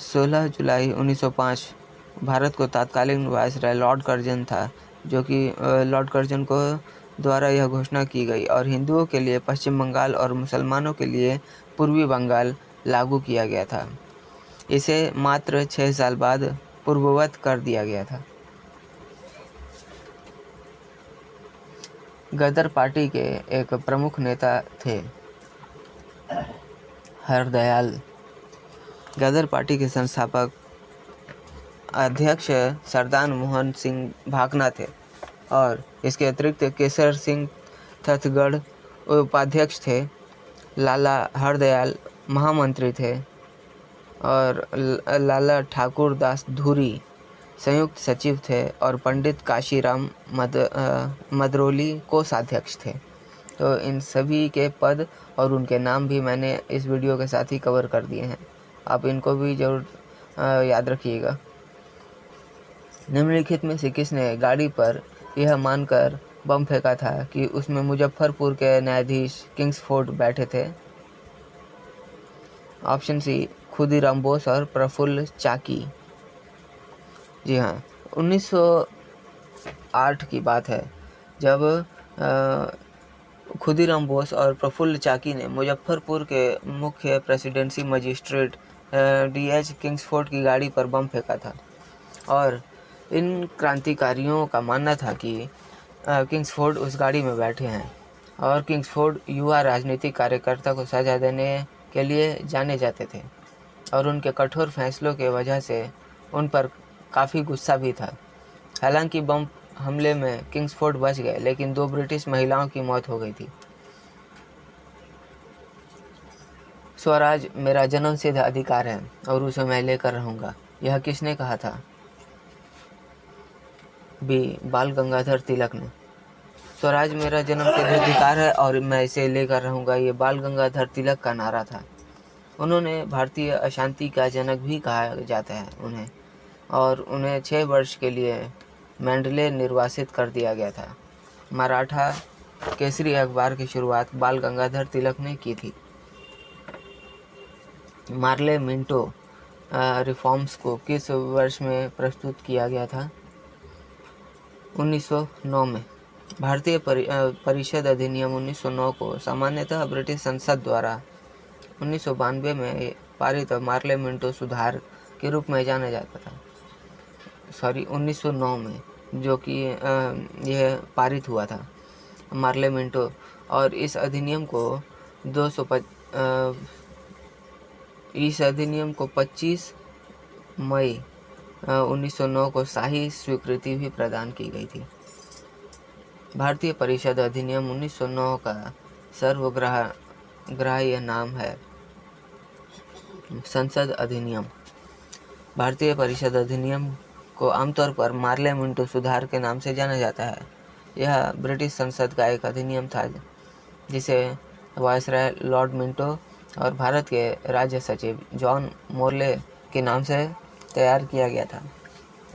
16 जुलाई 1905 भारत को तत्कालीन वायसराय लॉर्ड कर्जन था, जो कि लॉर्ड कर्जन को द्वारा यह घोषणा की गई और हिंदुओं के लिए पश्चिम बंगाल और मुसलमानों के लिए पूर्वी बंगाल लागू किया गया था। इसे मात्र 6 साल बाद पूर्ववत कर दिया गया था। गदर पार्टी के एक प्रमुख नेता थे हरदयाल। गदर पार्टी के संस्थापक अध्यक्ष सरदार मोहन सिंह भाकना थे और इसके अतिरिक्त केसर सिंह थथगढ़ उपाध्यक्ष थे, लाला हरदयाल महामंत्री थे और लाला ठाकुर दास धुरी संयुक्त सचिव थे और पंडित काशीराम मदरोली कोषाध्यक्ष थे। तो इन सभी के पद और उनके नाम भी मैंने इस वीडियो के साथ ही कवर कर दिए हैं, आप इनको भी जरूर याद रखिएगा। निम्नलिखित में से किसने गाड़ी पर यह मानकर बम फेंका था कि उसमें मुजफ्फरपुर के न्यायाधीश किंग्सफोर्ड बैठे थे? ऑप्शन सी खुदीराम बोस और प्रफुल्ल चाकी। जी हाँ, 1908 की बात है जब खुदीराम बोस और प्रफुल्ल चाकी ने मुजफ्फरपुर के मुख्य प्रेसिडेंसी मजिस्ट्रेट D.H. किंग्सफोर्ड की गाड़ी पर बम फेंका था और इन क्रांतिकारियों का मानना था कि किंग्सफोर्ड उस गाड़ी में बैठे हैं और किंग्सफोर्ड युवा राजनीतिक कार्यकर्ता को सजा देने के लिए जाने जाते थे और उनके कठोर फैसलों के वजह से उन पर काफ़ी गुस्सा भी था। हालांकि बम हमले में किंग्सफोर्ड बच गए, लेकिन 2 ब्रिटिश महिलाओं की मौत हो गई थी। स्वराज मेरा जन्मसिद्ध अधिकार है और उसे मैं लेकर रहूँगा, यह किसने कहा था? बी बाल गंगाधर तिलक ने। स्वराज मेरा जन्मसिद्ध अधिकार है और मैं इसे लेकर रहूँगा, ये बाल गंगाधर तिलक का नारा था। उन्होंने भारतीय अशांति का जनक भी कहा जाता है उन्हें, और उन्हें 6 वर्ष के लिए मैंडले निर्वासित कर दिया गया था। मराठा केसरी अखबार की शुरुआत बाल गंगाधर तिलक ने की थी। मार्ले मिंटो रिफॉर्म्स को किस वर्ष में प्रस्तुत किया गया था? 1909 में। भारतीय परिषद अधिनियम 1909 को सामान्यतः ब्रिटिश संसद द्वारा 1992 में पारित मार्ले मिंटो सुधार के रूप में जाना जाता था। 1909 में, जो कि यह पारित हुआ था मार्ले मिंटो, और इस अधिनियम को 25 मई 1909 को शाही स्वीकृति भी प्रदान की गई थी। भारतीय परिषद अधिनियम 1909 का सर्वग्राह्य नाम है संसद अधिनियम। भारतीय परिषद अधिनियम को आमतौर पर मार्ले मिंटो सुधार के नाम से जाना जाता है। यह ब्रिटिश संसद का एक अधिनियम था जिसे वायसराय लॉर्ड मिंटो और भारत के राज्य सचिव जॉन मोरले के नाम से तैयार किया गया था।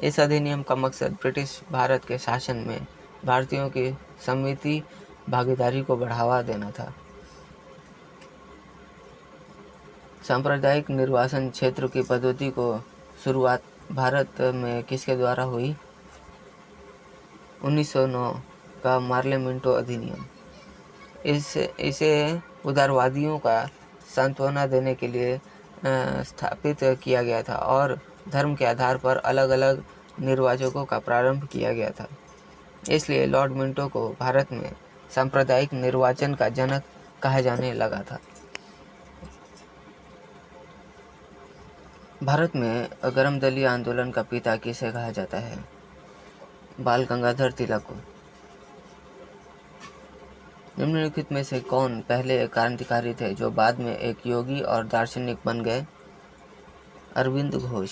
इस अधिनियम का मकसद ब्रिटिश भारत के शासन में भारतीयों की समिति भागीदारी को बढ़ावा देना था। सांप्रदायिक निर्वाचन क्षेत्र की पद्धति को शुरुआत भारत में किसके द्वारा हुई? 1909 का मार्ले मिंटो अधिनियम। इसे उदारवादियों का सांत्वना देने के लिए स्थापित किया गया था और धर्म के आधार पर अलग अलग निर्वाचकों का प्रारंभ किया गया था। इसलिए लॉर्ड मिंटो को भारत में सांप्रदायिक निर्वाचन का जनक कहा जाने लगा था। भारत में गर्म दलीय आंदोलन का पिता किसे कहा जाता है? बाल गंगाधर तिलक को। निम्नलिखित में से कौन पहले क्रांतिकारी थे जो बाद में एक योगी और दार्शनिक बन गए? अरविंद घोष।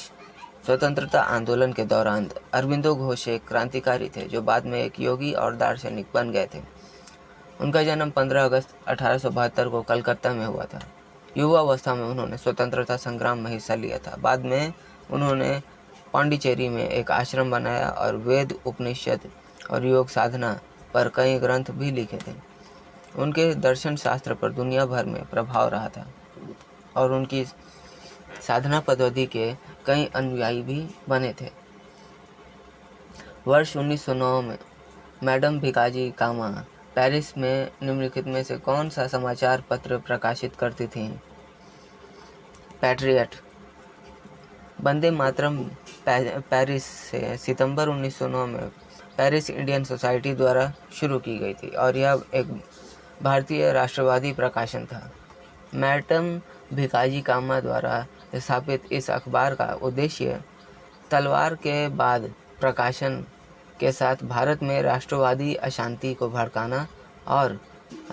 स्वतंत्रता आंदोलन के दौरान अरविंदो घोष एक क्रांतिकारी थे जो बाद में एक योगी और दार्शनिक बन गए थे। उनका जन्म 15 अगस्त 1872 को कलकत्ता में हुआ था। युवावस्था में उन्होंने स्वतंत्रता संग्राम में हिस्सा लिया था। बाद में उन्होंने पांडिचेरी में एक आश्रम बनाया और वेद, उपनिषद और योग साधना पर कई ग्रंथ भी लिखे थे। उनके दर्शन शास्त्र पर दुनिया भर में प्रभाव रहा था और उनकी साधना पद्धति के कई अनुयायी भी बने थे। वर्ष 1909 में मैडम भिकाजी कामा पेरिस में निम्नलिखित में से कौन सा समाचार पत्र प्रकाशित करती थीं? पैट्रियट। वंदे मातरम पेरिस से सितंबर 1909 में पेरिस इंडियन सोसाइटी द्वारा शुरू की गई थी और यह एक भारतीय राष्ट्रवादी प्रकाशन था। मैडम भिकाजी कामा द्वारा स्थापित इस अखबार का उद्देश्य तलवार के बाद प्रकाशन के साथ भारत में राष्ट्रवादी अशांति को भड़काना और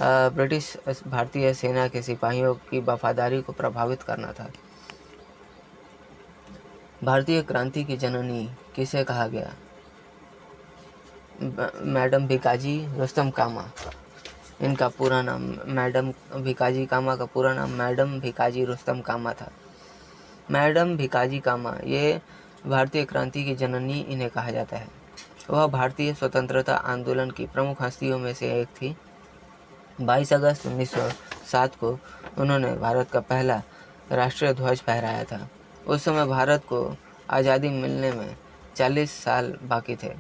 ब्रिटिश भारतीय सेना के सिपाहियों की वफादारी को प्रभावित करना था। भारतीय क्रांति की जननी किसे कहा गया? मैडम भिकाजी रुस्तम कामा। इनका पूरा नाम मैडम भिकाजी कामा का पूरा नाम मैडम भिकाजी रुस्तम कामा था। मैडम भिकाजी कामा ये भारतीय क्रांति की जननी इन्हें कहा जाता है। वह भारतीय स्वतंत्रता आंदोलन की प्रमुख हस्तियों में से एक थी। 22 अगस्त 1907 को उन्होंने भारत का पहला राष्ट्रीय ध्वज फहराया था। उस समय भारत को आज़ादी मिलने में 40 साल बाकी थे।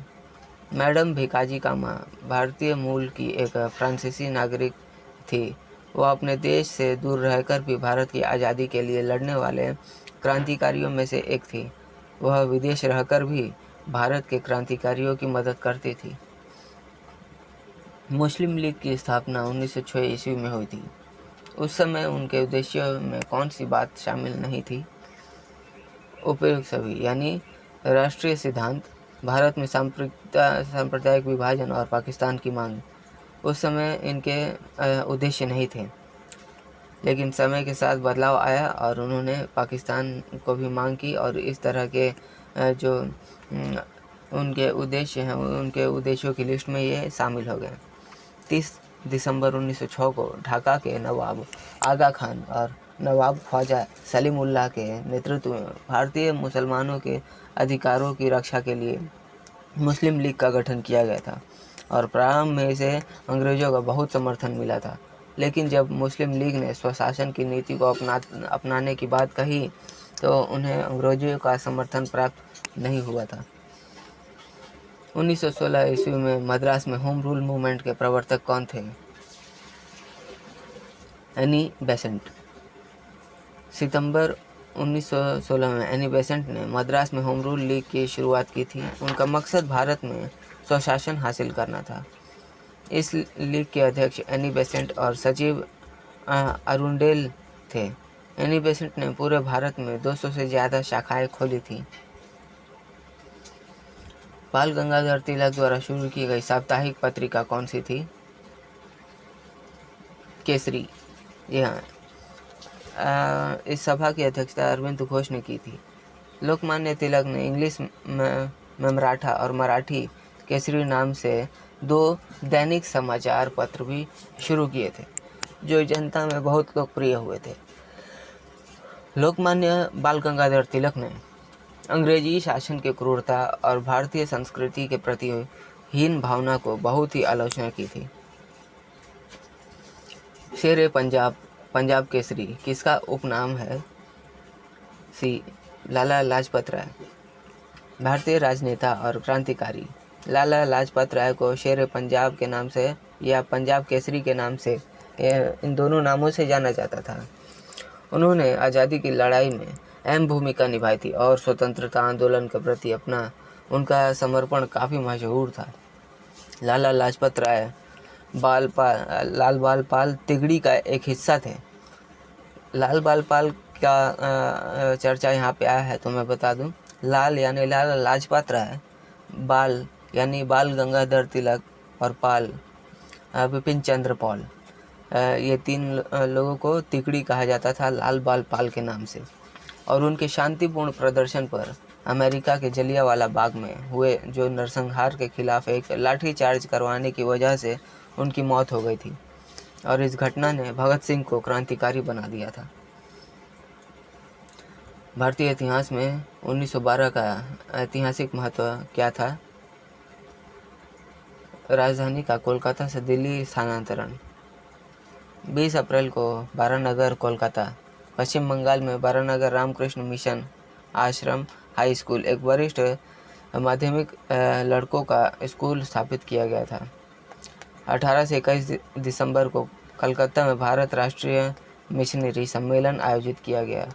मैडम भिकाजी कामा भारतीय मूल की एक फ्रांसीसी नागरिक थी। वह अपने देश से दूर रहकर भी भारत की आज़ादी के लिए लड़ने वाले क्रांतिकारियों में से एक थी। वह विदेश रहकर भी भारत के क्रांतिकारियों की मदद करती थी। मुस्लिम लीग की स्थापना 1906 ईस्वी में हुई थी। उस समय उनके उद्देश्यों में कौन सी बात शामिल नहीं थी? उपयुक्त सभी, यानी राष्ट्रीय सिद्धांत, भारत में सांप्रदायिक विभाजन और पाकिस्तान की मांग। उस समय इनके उद्देश्य नहीं थे, लेकिन समय के साथ बदलाव आया और उन्होंने पाकिस्तान को भी मांग की और इस तरह के जो उनके उद्देश्य हैं उनके उद्देश्यों की लिस्ट में ये शामिल हो गए। 30 दिसंबर 1906 को ढाका के नवाब आगा खान और नवाब ख्वाजा सलीमुल्लाह के नेतृत्व में भारतीय मुसलमानों के अधिकारों की रक्षा के लिए मुस्लिम लीग का गठन किया गया था और प्रारंभ में इसे अंग्रेज़ों का बहुत समर्थन मिला था। लेकिन जब मुस्लिम लीग ने स्वशासन की नीति को अपनाने की बात कही तो उन्हें अंग्रेज़ों का समर्थन प्राप्त नहीं हुआ था। 1916 ईस्वी में मद्रास में होम रूल मूवमेंट के प्रवर्तक कौन थे? Annie Besant. सितंबर 1916 में एनी बेसेंट ने मद्रास में होम रूल लीग की शुरुआत की थी। उनका मकसद भारत में स्वशासन हासिल करना था। इस लीग के अध्यक्ष एनी बेसेंट और सचिव अरुंडेल थे। एनी बेसेंट ने पूरे भारत में 200 से ज़्यादा शाखाएं खोली थी। बाल गंगाधर तिलक द्वारा शुरू की गई साप्ताहिक पत्रिका कौन सी थी? केसरी। यहाँ इस सभा की अध्यक्षता अरविंद घोष ने की थी। लोकमान्य तिलक ने इंग्लिश में मराठा और मराठी केसरी नाम से 2 दैनिक समाचार पत्र भी शुरू किए थे, जो जनता में बहुत लोकप्रिय हुए थे। लोकमान्य बाल गंगाधर तिलक ने अंग्रेजी शासन की क्रूरता और भारतीय संस्कृति के प्रति हीन भावना को बहुत ही आलोचना की थी। शेर पंजाब, पंजाब केसरी किसका उपनाम है? सी. लाला लाजपत राय। भारतीय राजनेता और क्रांतिकारी लाला लाजपत राय को शेर पंजाब के नाम से या पंजाब केसरी के नाम से, इन दोनों नामों से जाना जाता था। उन्होंने आज़ादी की लड़ाई में अहम भूमिका निभाई थी और स्वतंत्रता आंदोलन के प्रति उनका समर्पण काफ़ी मशहूर था। लाला लाजपत राय लाल बाल पाल तिगड़ी का एक हिस्सा थे। लाल बाल पाल का चर्चा यहाँ पे आया है तो मैं बता दूं, लाल यानी लाला लाजपत राय, बाल यानी बाल गंगाधर तिलक और पाल विपिन चंद्र पॉल, ये 3 लोगों को तिगड़ी कहा जाता था लाल बाल पाल के नाम से। और उनके शांतिपूर्ण प्रदर्शन पर अमेरिका के जलियांवाला बाग में हुए जो नरसंहार के खिलाफ एक लाठीचार्ज करवाने की वजह से उनकी मौत हो गई थी और इस घटना ने भगत सिंह को क्रांतिकारी बना दिया था। भारतीय इतिहास में 1912 का ऐतिहासिक महत्व क्या था? राजधानी का कोलकाता से दिल्ली स्थानांतरण। 20 अप्रैल को बारानगर कोलकाता, पश्चिम बंगाल में बारानगर रामकृष्ण मिशन आश्रम हाई स्कूल, एक वरिष्ठ माध्यमिक लड़कों का स्कूल स्थापित किया गया था। 18 से 21 दिसंबर को कलकत्ता में भारत राष्ट्रीय मिशनरी सम्मेलन आयोजित किया गया।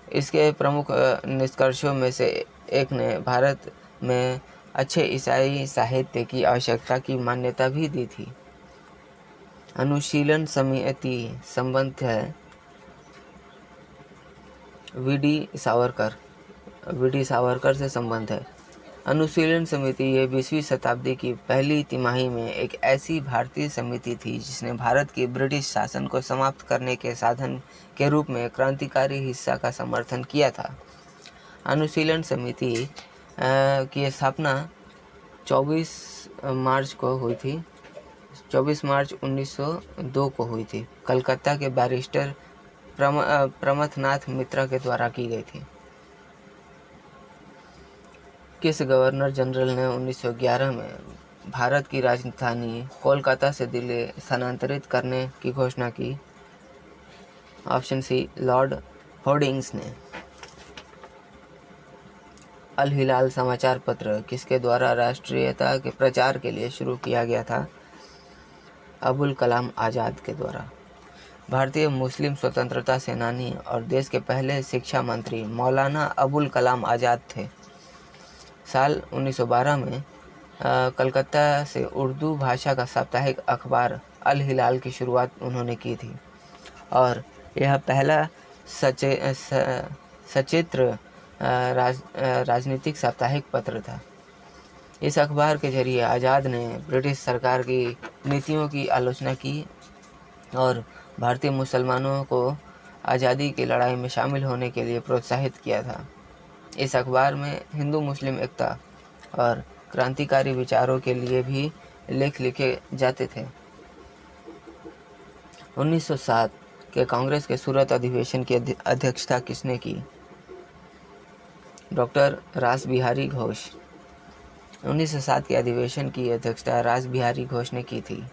इसके प्रमुख निष्कर्षों में से एक ने भारत में अच्छे ईसाई साहित्य की आवश्यकता की मान्यता भी दी थी। अनुशीलन समिति संबंध है वीडी सावरकर से संबंध है। अनुशीलन समिति ये 20वीं शताब्दी की पहली तिमाही में एक ऐसी भारतीय समिति थी जिसने भारत की ब्रिटिश शासन को समाप्त करने के साधन के रूप में क्रांतिकारी हिस्सा का समर्थन किया था। अनुशीलन समिति की स्थापना 24 मार्च 1902 को हुई थी। कलकत्ता के बैरिस्टर प्रमथनाथ मित्रा के द्वारा की गई थी। किस गवर्नर जनरल ने 1911 में भारत की राजधानी कोलकाता से दिल्ली स्थानांतरित करने की घोषणा की? ऑप्शन सी, लॉर्ड होर्डिंग्स ने। अल हिलाल समाचार पत्र किसके द्वारा राष्ट्रीयता के प्रचार के लिए शुरू किया गया था? अबुल कलाम आज़ाद के द्वारा। भारतीय मुस्लिम स्वतंत्रता सेनानी और देश के पहले शिक्षा मंत्री मौलाना अबुल कलाम आज़ाद थे। साल 1912 में कलकत्ता से उर्दू भाषा का साप्ताहिक अखबार अल हिलाल की शुरुआत उन्होंने की थी और यह पहला सचित्र राजनीतिक साप्ताहिक पत्र था। इस अखबार के जरिए आज़ाद ने ब्रिटिश सरकार की नीतियों की आलोचना की और भारतीय मुसलमानों को आज़ादी की लड़ाई में शामिल होने के लिए प्रोत्साहित किया था। इस अखबार में हिंदू मुस्लिम एकता और क्रांतिकारी विचारों के लिए भी लेख लिखे जाते थे। 1907 के कांग्रेस के सूरत अधिवेशन की अध्यक्षता किसने की? डॉक्टर रास बिहारी घोष। 1907 के अधिवेशन की अध्यक्षता रास बिहारी घोष ने की थी।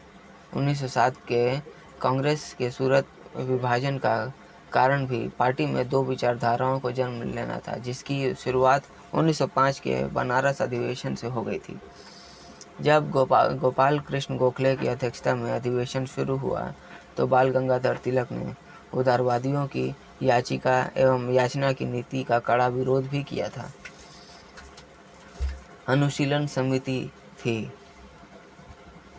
1907 के कांग्रेस के सूरत विभाजन का कारण भी पार्टी में 2 विचारधाराओं को जन्म लेना था, जिसकी शुरुआत 1905 के बनारस अधिवेशन से हो गई थी। जब गोपाल कृष्ण गोखले की अध्यक्षता में अधिवेशन शुरू हुआ तो बाल गंगाधर तिलक ने उदारवादियों की याचिका एवं याचना की नीति का कड़ा विरोध भी किया था। अनुशीलन समिति थी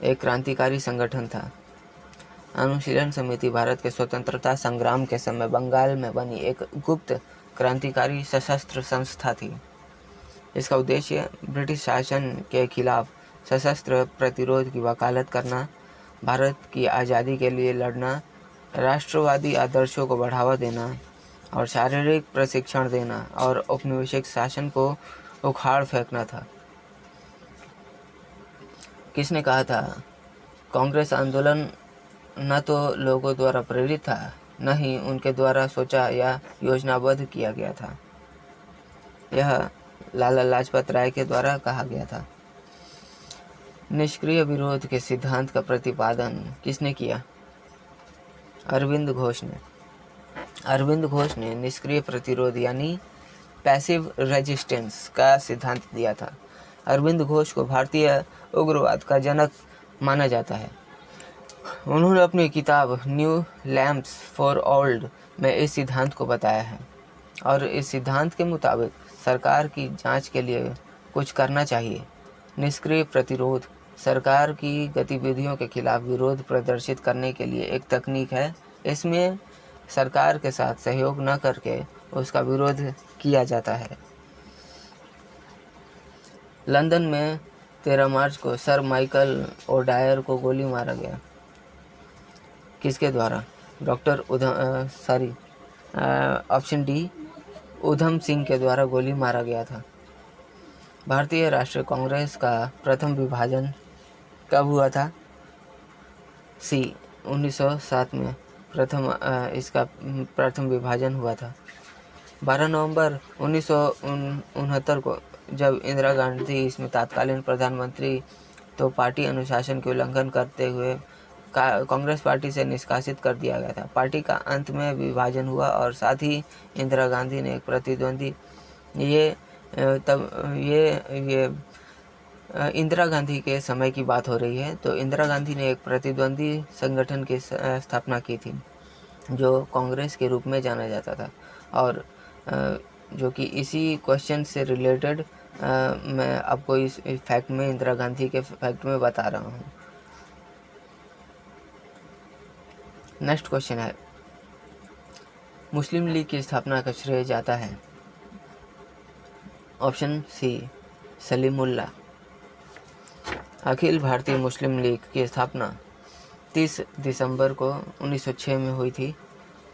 एक क्रांतिकारी संगठन था। अनुशीलन समिति भारत के स्वतंत्रता संग्राम के समय बंगाल में बनी एक गुप्त क्रांतिकारी सशस्त्र संस्था थी। इसका उद्देश्य ब्रिटिश शासन के खिलाफ सशस्त्र प्रतिरोध की वकालत करना, भारत की आज़ादी के लिए लड़ना, राष्ट्रवादी आदर्शों को बढ़ावा देना और शारीरिक प्रशिक्षण देना और औपनिवेशिक शासन को उखाड़ फेंकना था। किसने कहा था कांग्रेस आंदोलन न तो लोगों द्वारा प्रेरित था, न ही उनके द्वारा सोचा या योजनाबद्ध किया गया था। यह लाला लाजपत राय के द्वारा कहा गया था। निष्क्रिय विरोध के सिद्धांत का प्रतिपादन किसने किया? अरविंद घोष ने। अरविंद घोष ने निष्क्रिय प्रतिरोध यानी पैसिव रेजिस्टेंस का सिद्धांत दिया था। अरविंद घोष को भारतीय उग्रवाद का जनक माना जाता है। उन्होंने अपनी किताब न्यू लैम्प्स फॉर ओल्ड में इस सिद्धांत को बताया है और इस सिद्धांत के मुताबिक सरकार की जांच के लिए कुछ करना चाहिए। निष्क्रिय प्रतिरोध सरकार की गतिविधियों के खिलाफ विरोध प्रदर्शित करने के लिए एक तकनीक है। इसमें सरकार के साथ सहयोग न करके उसका विरोध किया जाता है। लंदन में 13 मार्च को सर माइकल ओडायर को गोली मारा गया। किसके द्वारा? ऑप्शन डी, उधम सिंह के द्वारा गोली मारा गया था। भारतीय राष्ट्रीय कांग्रेस का प्रथम विभाजन कब हुआ था? सी, 1907 में इसका प्रथम विभाजन हुआ था। 12 नवंबर 1969 को जब इंदिरा गांधी इसमें तत्कालीन प्रधानमंत्री तो पार्टी अनुशासन के उल्लंघन करते हुए कांग्रेस पार्टी से निष्कासित कर दिया गया था। पार्टी का अंत में विभाजन हुआ और साथ ही इंदिरा गांधी ने एक प्रतिद्वंदी इंदिरा गांधी के समय की बात हो रही है। तो इंदिरा गांधी ने एक प्रतिद्वंदी संगठन की स्थापना की थी जो कांग्रेस के रूप में जाना जाता था और जो कि इसी क्वेश्चन से रिलेटेड मैं आपको इस फैक्ट में इंदिरा गांधी के फैक्ट में बता रहा हूँ। नेक्स्ट क्वेश्चन है, मुस्लिम लीग की स्थापना का श्रेय जाता है? ऑप्शन सी, सलीमुल्लाह। अखिल भारतीय मुस्लिम लीग की स्थापना 30 दिसंबर को 1906 में हुई थी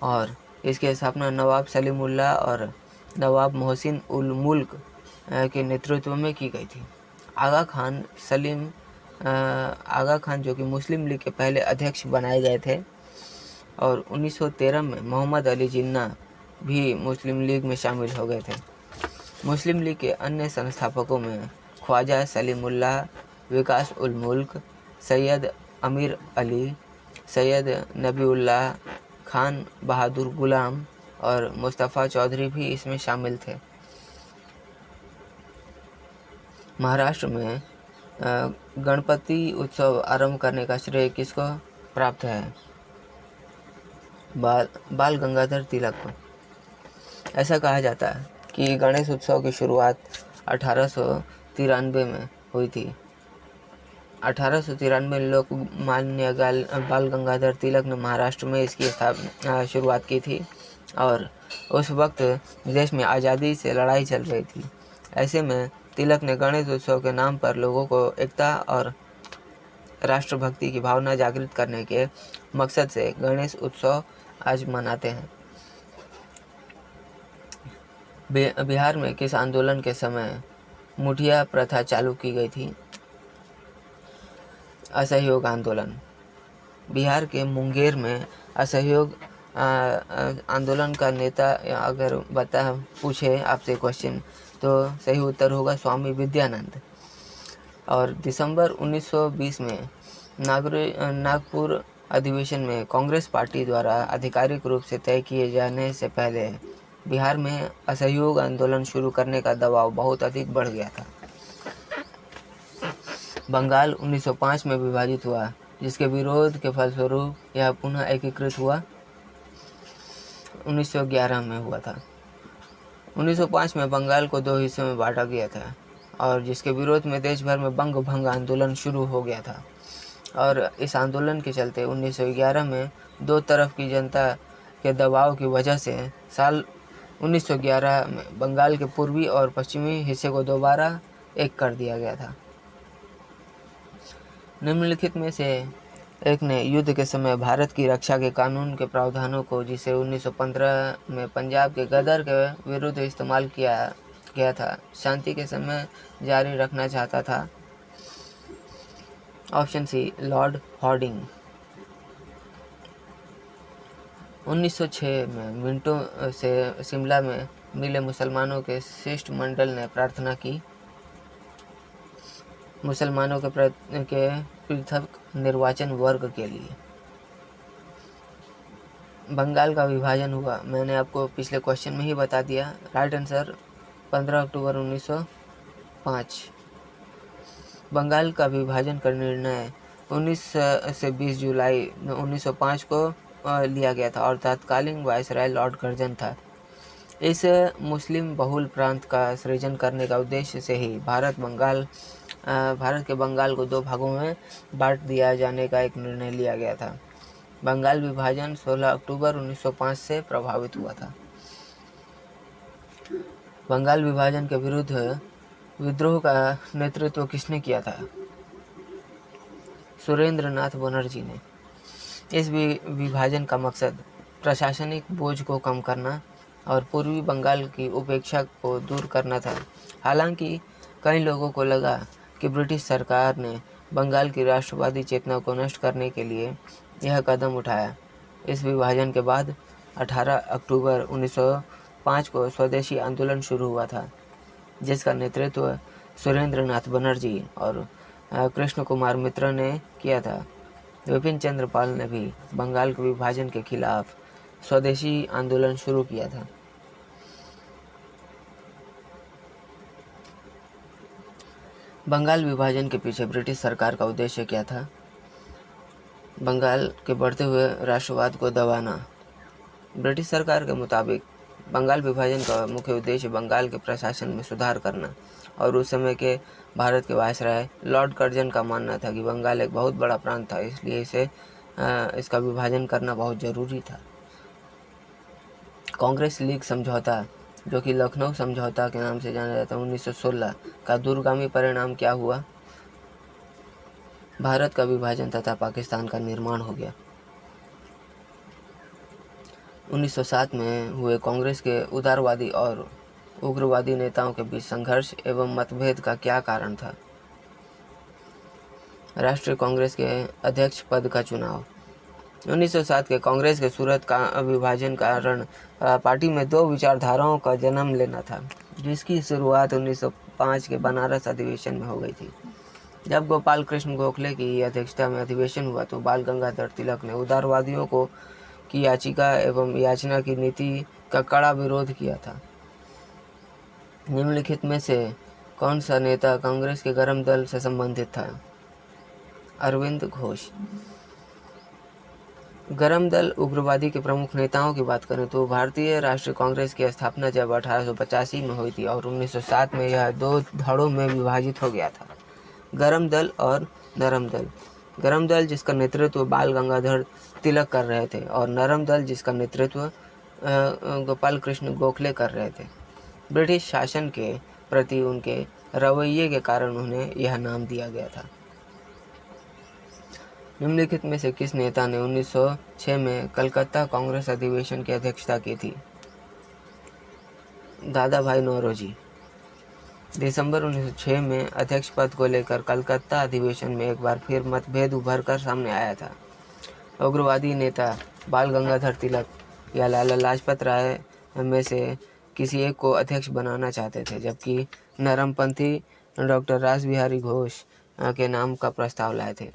और इसकी स्थापना नवाब सलीमुल्लाह और नवाब मोहसिन उल मुल्क के नेतृत्व में की गई थी। आगा खान जो कि मुस्लिम लीग के पहले अध्यक्ष बनाए गए थे और 1913 में मोहम्मद अली जिन्ना भी मुस्लिम लीग में शामिल हो गए थे। मुस्लिम लीग के अन्य संस्थापकों में ख्वाजा सलीमुल्लाह, विकास उल मुल्क, सैयद अमीर अली, सैयद नबीउल्लाह खान बहादुर गुलाम और मुस्तफ़ा चौधरी भी इसमें शामिल थे। महाराष्ट्र में गणपति उत्सव आरंभ करने का श्रेय किसको प्राप्त है? बाल गंगाधर तिलक को। ऐसा कहा जाता है कि गणेश उत्सव की शुरुआत 1893 में हुई थी। 1893 में लोकमान्य बाल गंगाधर तिलक ने महाराष्ट्र में इसकी शुरुआत की थी और उस वक्त देश में आज़ादी से लड़ाई चल रही थी। ऐसे में तिलक ने गणेश उत्सव के नाम पर लोगों को एकता और राष्ट्रभक्ति की भावना जागृत करने के मकसद से गणेश उत्सव आज मनाते हैं। बिहार में किस आंदोलन के समय मुठिया प्रथा चालू की गई थी? असहयोग आंदोलन। बिहार के मुंगेर में असहयोग आंदोलन का नेता अगर पूछे आपसे क्वेश्चन तो सही उत्तर होगा स्वामी विद्यानंद। और दिसंबर 1920 में नागपुर अधिवेशन में कांग्रेस पार्टी द्वारा आधिकारिक रूप से तय किए जाने से पहले बिहार में असहयोग आंदोलन शुरू करने का दबाव बहुत अधिक बढ़ गया था। बंगाल 1905 में विभाजित हुआ, जिसके विरोध के फलस्वरूप यह पुनः एकीकृत हुआ 1911 में हुआ था। 1905 में बंगाल को 2 हिस्सों में बांटा गया था और जिसके विरोध में देश भर में बंग भंग आंदोलन शुरू हो गया था और इस आंदोलन के चलते 1911 में 2 तरफ की जनता के दबाव की वजह से साल 1911 में बंगाल के पूर्वी और पश्चिमी हिस्से को दोबारा एक कर दिया गया था। निम्नलिखित में से एक ने युद्ध के समय भारत की रक्षा के कानून के प्रावधानों को, जिसे 1915 में पंजाब के गदर के विरुद्ध इस्तेमाल किया गया था, शांति के समय जारी रखना चाहता था? ऑप्शन सी लॉर्ड हॉर्डिंग। 1906 में मिंटो से शिमला में मिले मुसलमानों के शिष्टमंडल ने प्रार्थना की मुसलमानों के पृथक निर्वाचन वर्ग के लिए। बंगाल का विभाजन हुआ, मैंने आपको पिछले क्वेश्चन में ही बता दिया। राइट आंसर 15 अक्टूबर 1905। बंगाल का विभाजन का निर्णय 19 से 20 जुलाई 1905 को लिया गया था और तत्कालीन वायसराय लॉर्ड कर्जन था। इस मुस्लिम बहुल प्रांत का सृजन करने का उद्देश्य से ही भारत के बंगाल को 2 भागों में बांट दिया जाने का एक निर्णय लिया गया था। बंगाल विभाजन 16 अक्टूबर 1905 से प्रभावित हुआ था। बंगाल विभाजन के विरुद्ध विद्रोह का नेतृत्व किसने किया था? सुरेंद्र नाथ बनर्जी ने। इस विभाजन का मकसद प्रशासनिक बोझ को कम करना और पूर्वी बंगाल की उपेक्षा को दूर करना था। हालांकि कई लोगों को लगा कि ब्रिटिश सरकार ने बंगाल की राष्ट्रवादी चेतना को नष्ट करने के लिए यह कदम उठाया। इस विभाजन के बाद 18 अक्टूबर 1905 को स्वदेशी आंदोलन शुरू हुआ था, जिसका नेतृत्व सुरेंद्र नाथ बनर्जी और कृष्ण कुमार मित्र ने किया था। विपिन चंद्र पाल ने भी बंगाल के विभाजन के खिलाफ स्वदेशी आंदोलन शुरू किया था। बंगाल विभाजन के पीछे ब्रिटिश सरकार का उद्देश्य क्या था? बंगाल के बढ़ते हुए राष्ट्रवाद को दबाना। ब्रिटिश सरकार के मुताबिक बंगाल विभाजन का मुख्य उद्देश्य बंगाल के प्रशासन में सुधार करना और उस समय के भारत के वायसराय लॉर्ड कर्जन का मानना था कि बंगाल एक बहुत बड़ा प्रांत था, इसलिए इसका विभाजन करना बहुत ज़रूरी था। कांग्रेस लीग समझौता, जो कि लखनऊ समझौता के नाम से जाना जाता है, 1916 का दूरगामी परिणाम क्या हुआ? भारत का विभाजन तथा पाकिस्तान का निर्माण हो गया। 1907 में हुए कांग्रेस के उदारवादी और उग्रवादी नेताओं के बीच संघर्ष एवं मतभेद का क्या कारण था? राष्ट्रीय कांग्रेस के अध्यक्ष पद का चुनाव। 1907 के कांग्रेस के सूरत का विभाजन कारण पार्टी में 2 विचारधाराओं का जन्म लेना था, जिसकी शुरुआत 1905 के बनारस अधिवेशन में हो गई थी। जब गोपाल कृष्ण गोखले की अध्यक्षता में अधिवेशन हुआ तो बाल गंगाधर तिलक ने उदारवादियों की याचिका एवं याचना की नीति का कड़ा विरोध किया था। निम्नलिखित में से कौन सा नेता कांग्रेस के गर्म दल से संबंधित था? अरविंद घोष। गर्म दल उग्रवादी के प्रमुख नेताओं की बात करें तो भारतीय राष्ट्रीय कांग्रेस की स्थापना जब 1885 में हुई थी और 1907 में यह 2 धड़ों में विभाजित हो गया था, गर्म दल और नरम दल। गर्म दल जिसका नेतृत्व बाल गंगाधर तिलक कर रहे थे और नरम दल जिसका नेतृत्व गोपाल कृष्ण गोखले कर रहे थे। ब्रिटिश शासन के प्रति उनके रवैये के कारण उन्हें यह नाम दिया गया था। निम्नलिखित में से किस नेता ने 1906 में कलकत्ता कांग्रेस अधिवेशन की अध्यक्षता की थी? दादा भाई नौरोजी। दिसंबर 1906 में अध्यक्ष पद को लेकर कलकत्ता अधिवेशन में एक बार फिर मतभेद उभर कर सामने आया था। उग्रवादी नेता बाल गंगाधर तिलक या लाला लाजपत राय में से किसी एक को अध्यक्ष बनाना चाहते थे, जबकि नरमपंथी डॉक्टर रासबिहारी घोष के नाम का प्रस्ताव लाए थे।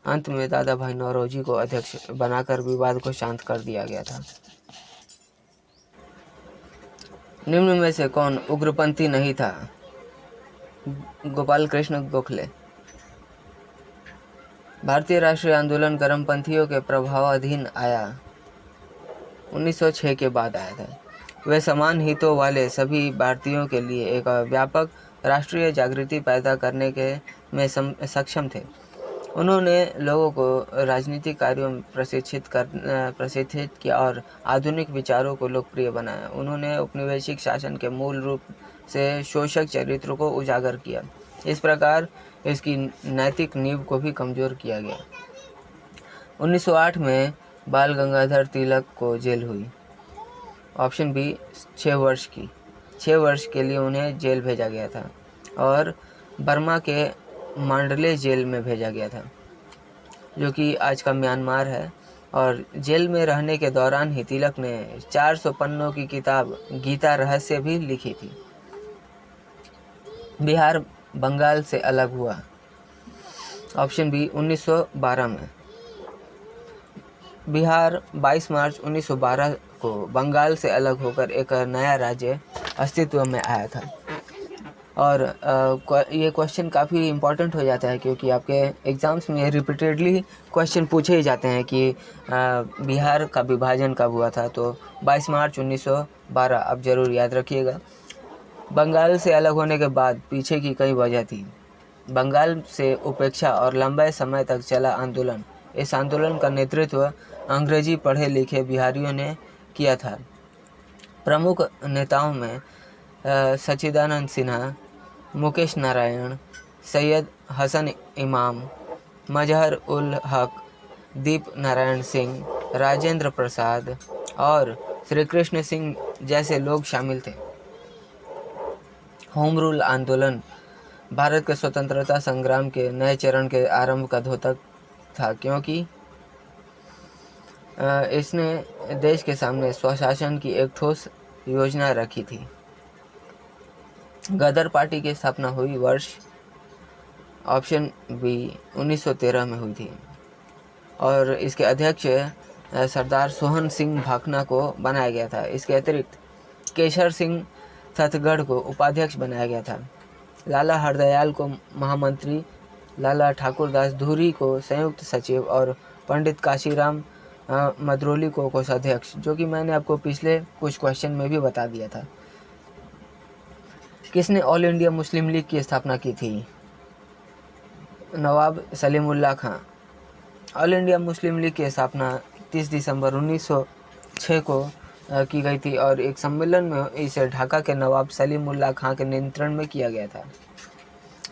अंत में दादा भाई नौरोजी को अध्यक्ष बनाकर विवाद को शांत कर दिया गया था। निम्न में से कौन उग्रपंथी नहीं था? गोपाल कृष्ण गोखले। भारतीय राष्ट्रीय आंदोलन गर्मपंथियों के प्रभावाधीन आया 1906 के बाद आया था। वे समान हितों वाले सभी भारतीयों के लिए एक व्यापक राष्ट्रीय जागृति पैदा करने में सक्षम थे। उन्होंने लोगों को राजनीतिक कार्यों में प्रशिक्षित किया और आधुनिक विचारों को लोकप्रिय बनाया। उन्होंने औपनिवेशिक शासन के मूल रूप से शोषक चरित्र को उजागर किया। इस प्रकार इसकी नैतिक नींव को भी कमजोर किया गया। 1908 में बाल गंगाधर तिलक को जेल हुई। ऑप्शन बी 6 वर्ष की। 6 वर्ष के लिए उन्हें जेल भेजा गया था और बर्मा के मांडले जेल में भेजा गया था, जो कि आज का म्यांमार है। और जेल में रहने के दौरान ही तिलक ने 400 पन्नों की किताब गीता रहस्य भी लिखी थी। बिहार बंगाल से अलग हुआ। ऑप्शन बी 1912 में। बिहार 22 मार्च 1912 को बंगाल से अलग होकर एक नया राज्य अस्तित्व में आया था। और ये क्वेश्चन काफ़ी इम्पोर्टेंट हो जाता है, क्योंकि आपके एग्ज़ाम्स में रिपीटेडली क्वेश्चन पूछे ही जाते हैं कि बिहार का विभाजन कब हुआ था। तो 22 मार्च 1912 आप ज़रूर याद रखिएगा। बंगाल से अलग होने के बाद पीछे की कई वजह थी। बंगाल से उपेक्षा और लंबे समय तक चला आंदोलन। इस आंदोलन का नेतृत्व अंग्रेजी पढ़े लिखे बिहारियों ने किया था। प्रमुख नेताओं में सच्चिदानंद सिन्हा, मुकेश नारायण, सैयद हसन इमाम, मजहर उल हक, दीप नारायण सिंह, राजेंद्र प्रसाद और श्री कृष्ण सिंह जैसे लोग शामिल थे। होम रूल आंदोलन भारत के स्वतंत्रता संग्राम के नए चरण के आरंभ का द्योतक था, क्योंकि इसने देश के सामने स्वशासन की एक ठोस योजना रखी थी। गदर पार्टी की स्थापना हुई वर्ष ऑप्शन बी 1913 में हुई थी, और इसके अध्यक्ष सरदार सोहन सिंह भाखना को बनाया गया था। इसके अतिरिक्त केशर सिंह थतगढ़ को उपाध्यक्ष बनाया गया था। लाला हरदयाल को महामंत्री, लाला ठाकुरदास धूरी को संयुक्त सचिव और पंडित काशीराम मद्रोली को कोषाध्यक्ष, जो कि मैंने आपको पिछले कुछ क्वेश्चन में भी बता दिया था। किसने ऑल इंडिया मुस्लिम लीग की स्थापना की थी? नवाब सलीमुल्लाह खां। ऑल इंडिया मुस्लिम लीग की स्थापना 30 दिसंबर 1906 को की गई थी, और एक सम्मेलन में इसे ढाका के नवाब सलीमुल्लाह खां के नियंत्रण में किया गया था।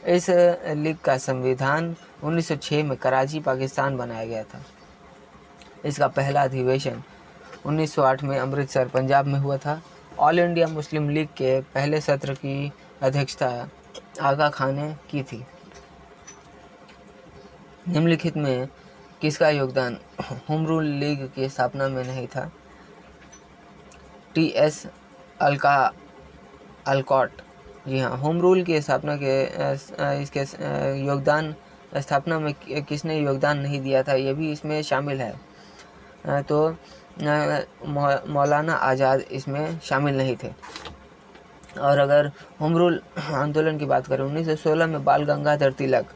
इस लीग का संविधान 1906 में कराची पाकिस्तान बनाया गया था। इसका पहला अधिवेशन 1908 में अमृतसर पंजाब में हुआ था। ऑल इंडिया मुस्लिम लीग के पहले सत्र की अध्यक्षता आगा खान ने की थी। निम्नलिखित में किसका योगदान होम रूल लीग की स्थापना में नहीं था? टी.एस. अलकॉट। जी हाँ, होम रूल की स्थापना के इसके योगदान स्थापना में किसने योगदान नहीं दिया था, ये भी इसमें शामिल है। तो मौलाना आज़ाद इसमें शामिल नहीं थे। और अगर होम रूल आंदोलन की बात करें, 1916 में बाल गंगाधर तिलक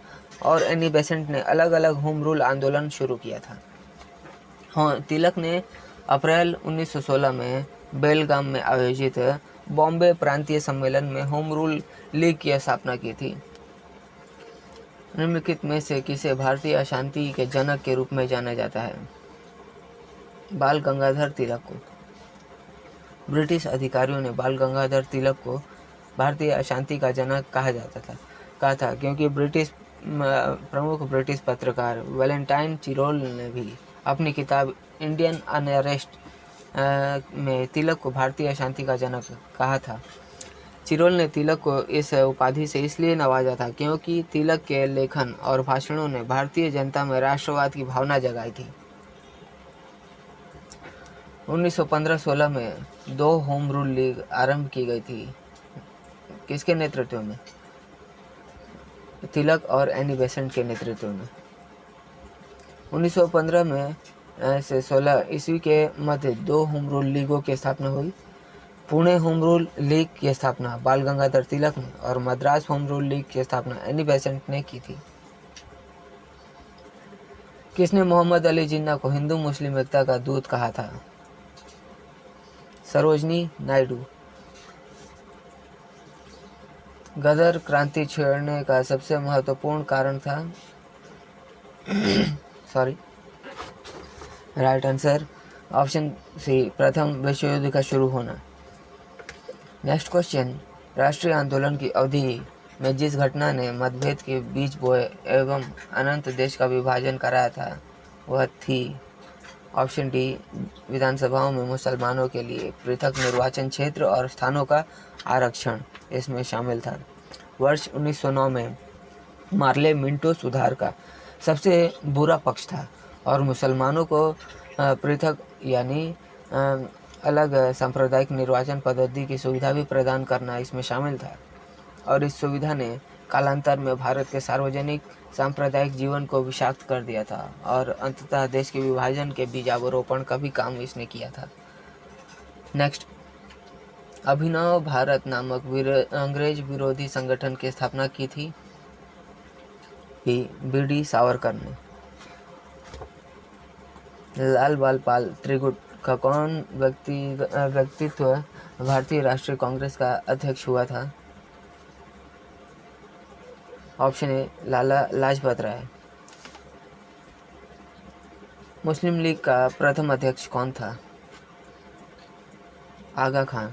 और एनी बेसेंट ने अलग अलग होम रूल आंदोलन शुरू किया था। हाँ, तिलक ने अप्रैल 1916 में बेलगाम में आयोजित बॉम्बे प्रांतीय सम्मेलन में होम रूल लीग की स्थापना की थी। निम्नलिखित में से किसे भारतीय अशांति के जनक के रूप में जाना जाता है? बाल गंगाधर तिलक को। ब्रिटिश अधिकारियों ने बाल गंगाधर तिलक को भारतीय अशांति का जनक कहा था, क्योंकि प्रमुख ब्रिटिश पत्रकार वैलेंटाइन चिरोल ने भी अपनी किताब इंडियन अनरेस्ट में तिलक को भारतीय अशांति का जनक कहा था। चिरोल ने तिलक को इस उपाधि से इसलिए नवाजा था क्योंकि तिलक के लेखन और भाषणों ने भारतीय जनता में राष्ट्रवाद की भावना जगाई थी। 1915-16 में 2 होम रूल लीग आरंभ की गई थी। किसके नेतृत्व में? तिलक और एनी बेसेंट के नेतृत्व में। 1915 में से 16 ईस्वी के मध्य 2 होम रूल लीगों की स्थापना हुई। पुणे होम रूल लीग की स्थापना बाल गंगाधर तिलक ने और मद्रास होम रूल लीग की स्थापना एनी बेसेंट ने की थी। किसने मोहम्मद अली जिन्ना को हिंदू मुस्लिम एकता का दूत कहा था? सरोजनी नायडू। गदर क्रांति छेड़ने का सबसे महत्वपूर्ण कारण था राइट आंसर ऑप्शन सी, प्रथम विश्व युद्ध का शुरू होना। नेक्स्ट क्वेश्चन, राष्ट्रीय आंदोलन की अवधि में जिस घटना ने मतभेद के बीज बोए एवं अनंत देश का विभाजन कराया था वह थी? ऑप्शन डी, विधानसभाओं में मुसलमानों के लिए पृथक निर्वाचन क्षेत्र और स्थानों का आरक्षण इसमें शामिल था। वर्ष 1909 में मार्ले मिंटो सुधार का सबसे बुरा पक्ष था और मुसलमानों को पृथक यानी अलग सांप्रदायिक निर्वाचन पद्धति की सुविधा भी प्रदान करना इसमें शामिल था और इस सुविधा ने कालांतर में भारत के सार्वजनिक सांप्रदायिक जीवन को विषाक्त कर दिया था और अंततः देश के विभाजन के बीजारोपण का भी काम इसने किया था। नेक्स्ट, अभिनव भारत नामक अंग्रेज विरोधी संगठन की स्थापना की थी बी.डी. सावरकर ने। लाल बाल पाल त्रिगुट का कौन व्यक्तित्व भारतीय राष्ट्रीय कांग्रेस का अध्यक्ष हुआ था? Option A Lala Lajpat Rai. मुस्लिम लीग का प्रथम अध्यक्ष कौन था? आगा खान।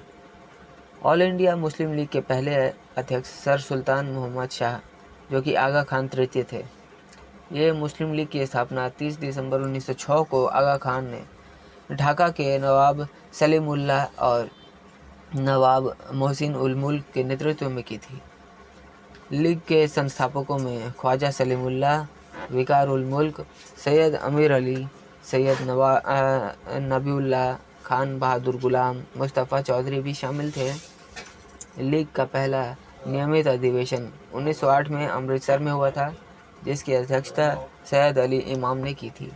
ऑल इंडिया मुस्लिम लीग के पहले अध्यक्ष सर सुल्तान मोहम्मद शाह, जो कि आगा खान तृतीय थे। ये मुस्लिम लीग की स्थापना 30 दिसंबर 1906 को आगा खान ने ढाका के नवाब सलीमुल्लाह और नवाब मोहसिन उल मुल्क के नेतृत्व में की थी। लीग के संस्थापकों में ख्वाजा सलीमुल्लाह, विकार उल मुल्क, सैयद अमीर अली, सैयद नबीउल्लाह खान बहादुर गुलाम, मुस्तफ़ा चौधरी भी शामिल थे। लीग का पहला नियमित अधिवेशन 1908 में अमृतसर में हुआ था, जिसकी अध्यक्षता सैयद अली इमाम ने की थी।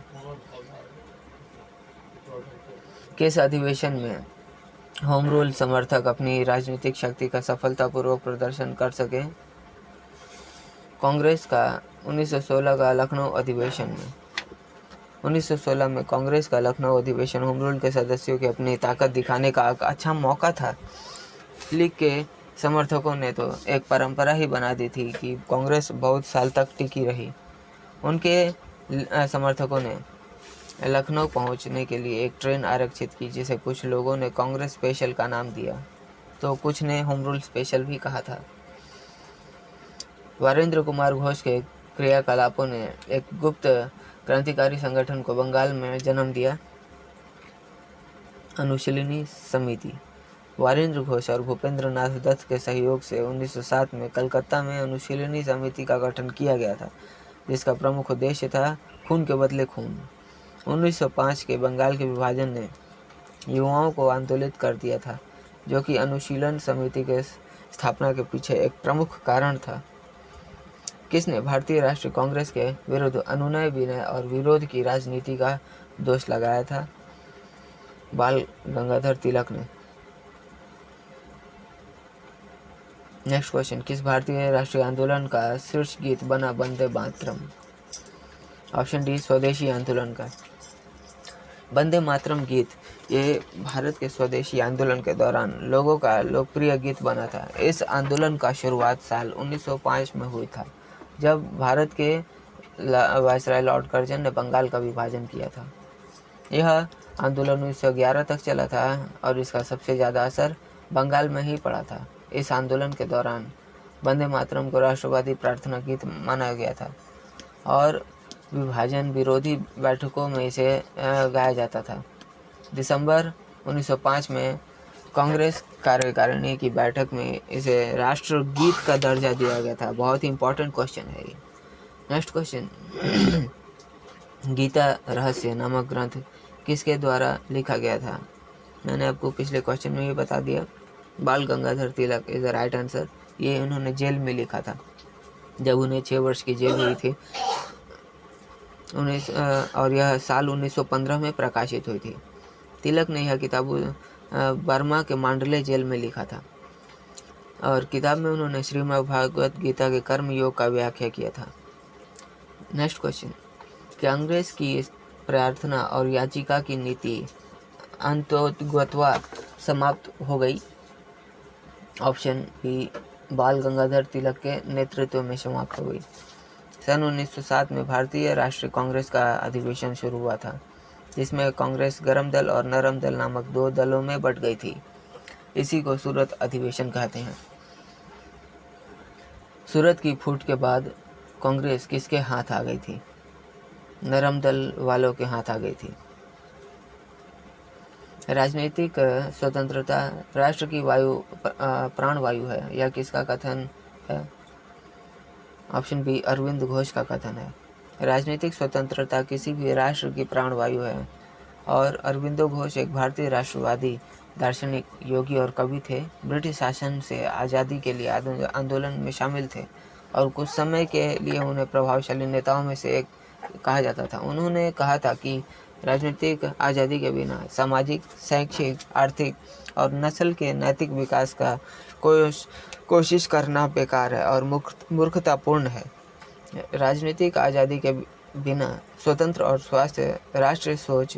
किस अधिवेशन में होम रूल समर्थक अपनी राजनीतिक शक्ति का सफलतापूर्वक प्रदर्शन कर सके? कांग्रेस का 1916 का लखनऊ अधिवेशन में। 1916 में कांग्रेस का लखनऊ अधिवेशन होम रूल के सदस्यों की अपनी ताकत दिखाने का एक अच्छा मौका था। लीग के समर्थकों ने तो एक परंपरा ही बना दी थी कि कांग्रेस बहुत साल तक टिकी रही। उनके समर्थकों ने लखनऊ पहुंचने के लिए एक ट्रेन आरक्षित की, जिसे कुछ लोगों ने कांग्रेस स्पेशल का नाम दिया, तो कुछ ने होम रूल स्पेशल भी कहा था। वीरेंद्र कुमार घोष के क्रियाकलापों ने एक गुप्त क्रांतिकारी संगठन को बंगाल में जन्म दिया, अनुशीलनी समिति। वीरेंद्र घोष और भूपेंद्र नाथ दत्त के सहयोग से 1907 में कलकत्ता में अनुशीलनी समिति का गठन किया गया था, जिसका प्रमुख उद्देश्य था खून के बदले खून। 1905 के बंगाल के विभाजन ने युवाओं को आंदोलित कर दिया था, जो कि अनुशीलन समिति के स्थापना के पीछे एक प्रमुख कारण था। किसने भारतीय राष्ट्रीय कांग्रेस के विरुद्ध अनुनय, विनय और विरोध की राजनीति का दोष लगाया था? बाल गंगाधर तिलक ने। नेक्स्ट क्वेश्चन, किस भारतीय राष्ट्रीय आंदोलन का शीर्ष गीत बना वंदे मातरम? ऑप्शन डी स्वदेशी आंदोलन का। वंदे मातरम गीत ये भारत के स्वदेशी आंदोलन के दौरान लोगों का लोकप्रिय गीत बना था। इस आंदोलन का शुरुआत साल 1905 में हुई था, जब भारत के वायसराय लॉर्ड कर्जन ने बंगाल का विभाजन किया था। यह आंदोलन 1911 तक चला था और इसका सबसे ज़्यादा असर बंगाल में ही पड़ा था। इस आंदोलन के दौरान वंदे मातरम को राष्ट्रवादी प्रार्थना गीत माना गया था और विभाजन विरोधी बैठकों में इसे गाया जाता था। दिसंबर 1905 में कांग्रेस कार्यकारिणी की बैठक में इसे राष्ट्रगीत का दर्जा दिया गया था। बहुत ही इंपॉर्टेंट क्वेश्चन है ये। नेक्स्ट क्वेश्चन, गीता रहस्य नामक ग्रंथ किसके द्वारा लिखा गया था? मैंने आपको पिछले क्वेश्चन में भी बता दिया, बाल Gangadhar Tilak is the right answer. ये उन्होंने जेल में लिखा था, जब उन्हें 6 वर्ष की जेल हुई थी और यह साल 1915 में प्रकाशित हुई थी। तिलक ने यह किताब बर्मा के मांडले जेल में लिखा था और किताब में उन्होंने श्रीमद् भागवत गीता के कर्म योग का व्याख्या किया था। नेक्स्ट क्वेश्चन, कांग्रेस की प्रार्थना और याचिका की नीति अंततोगत्वा समाप्त हो गई? ऑप्शन बी बाल गंगाधर तिलक के नेतृत्व में समाप्त हो गई। सन 1907 में भारतीय राष्ट्रीय कांग्रेस का अधिवेशन शुरू हुआ था, जिसमें कांग्रेस गरम दल और नरम दल नामक 2 दलों में बट गई थी। इसी को सूरत अधिवेशन कहते हैं। सूरत की फूट के बाद कांग्रेस किसके हाथ आ गई थी? नरम दल वालों के हाथ आ गई थी। राजनीतिक स्वतंत्रता राष्ट्र की वायु प्राण वायु है, यह किसका कथन है? ऑप्शन बी अरविंद घोष का कथन है। राजनीतिक स्वतंत्रता किसी भी राष्ट्र की प्राणवायु है। और अरविंदो घोष एक भारतीय राष्ट्रवादी दार्शनिक, योगी और कवि थे। ब्रिटिश शासन से आज़ादी के लिए आंदोलन में शामिल थे और कुछ समय के लिए उन्हें प्रभावशाली नेताओं में से एक कहा जाता था। उन्होंने कहा था कि राजनीतिक आज़ादी के बिना सामाजिक, शैक्षिक, आर्थिक और नस्ल के नैतिक विकास का कोशिश करना बेकार है और मूर्खतापूर्ण है। राजनीतिक आज़ादी के बिना स्वतंत्र और स्वास्थ्य राष्ट्रीय सोच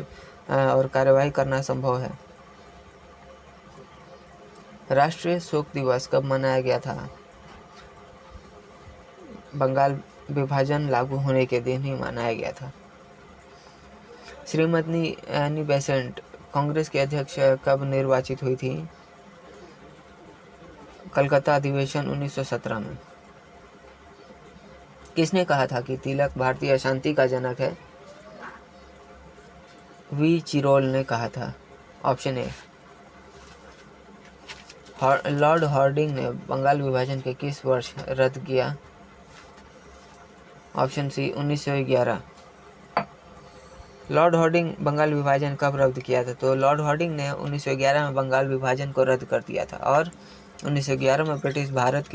और कार्यवाही करना संभव है। राष्ट्रीय शोक दिवस कब मनाया गया था? बंगाल विभाजन लागू होने के दिन ही मनाया गया था। श्रीमती एनी बेसेंट कांग्रेस के अध्यक्ष कब निर्वाचित हुई थी? कलकत्ता अधिवेशन 1917 में। किसने कहा था कि तिलक भारतीय अशांति का जनक है? वी चिरोल ने कहा था। ऑप्शन ए। लॉर्ड हार्डिंग ने बंगाल विभाजन के किस वर्ष रद्द किया? Option C 1911। Lord Hardinge Bengal विभाजन कब रद्द किया था? तो लॉर्ड हार्डिंग ने 1911 में बंगाल विभाजन को रद्द कर दिया था और 1911 में ब्रिटिश भारत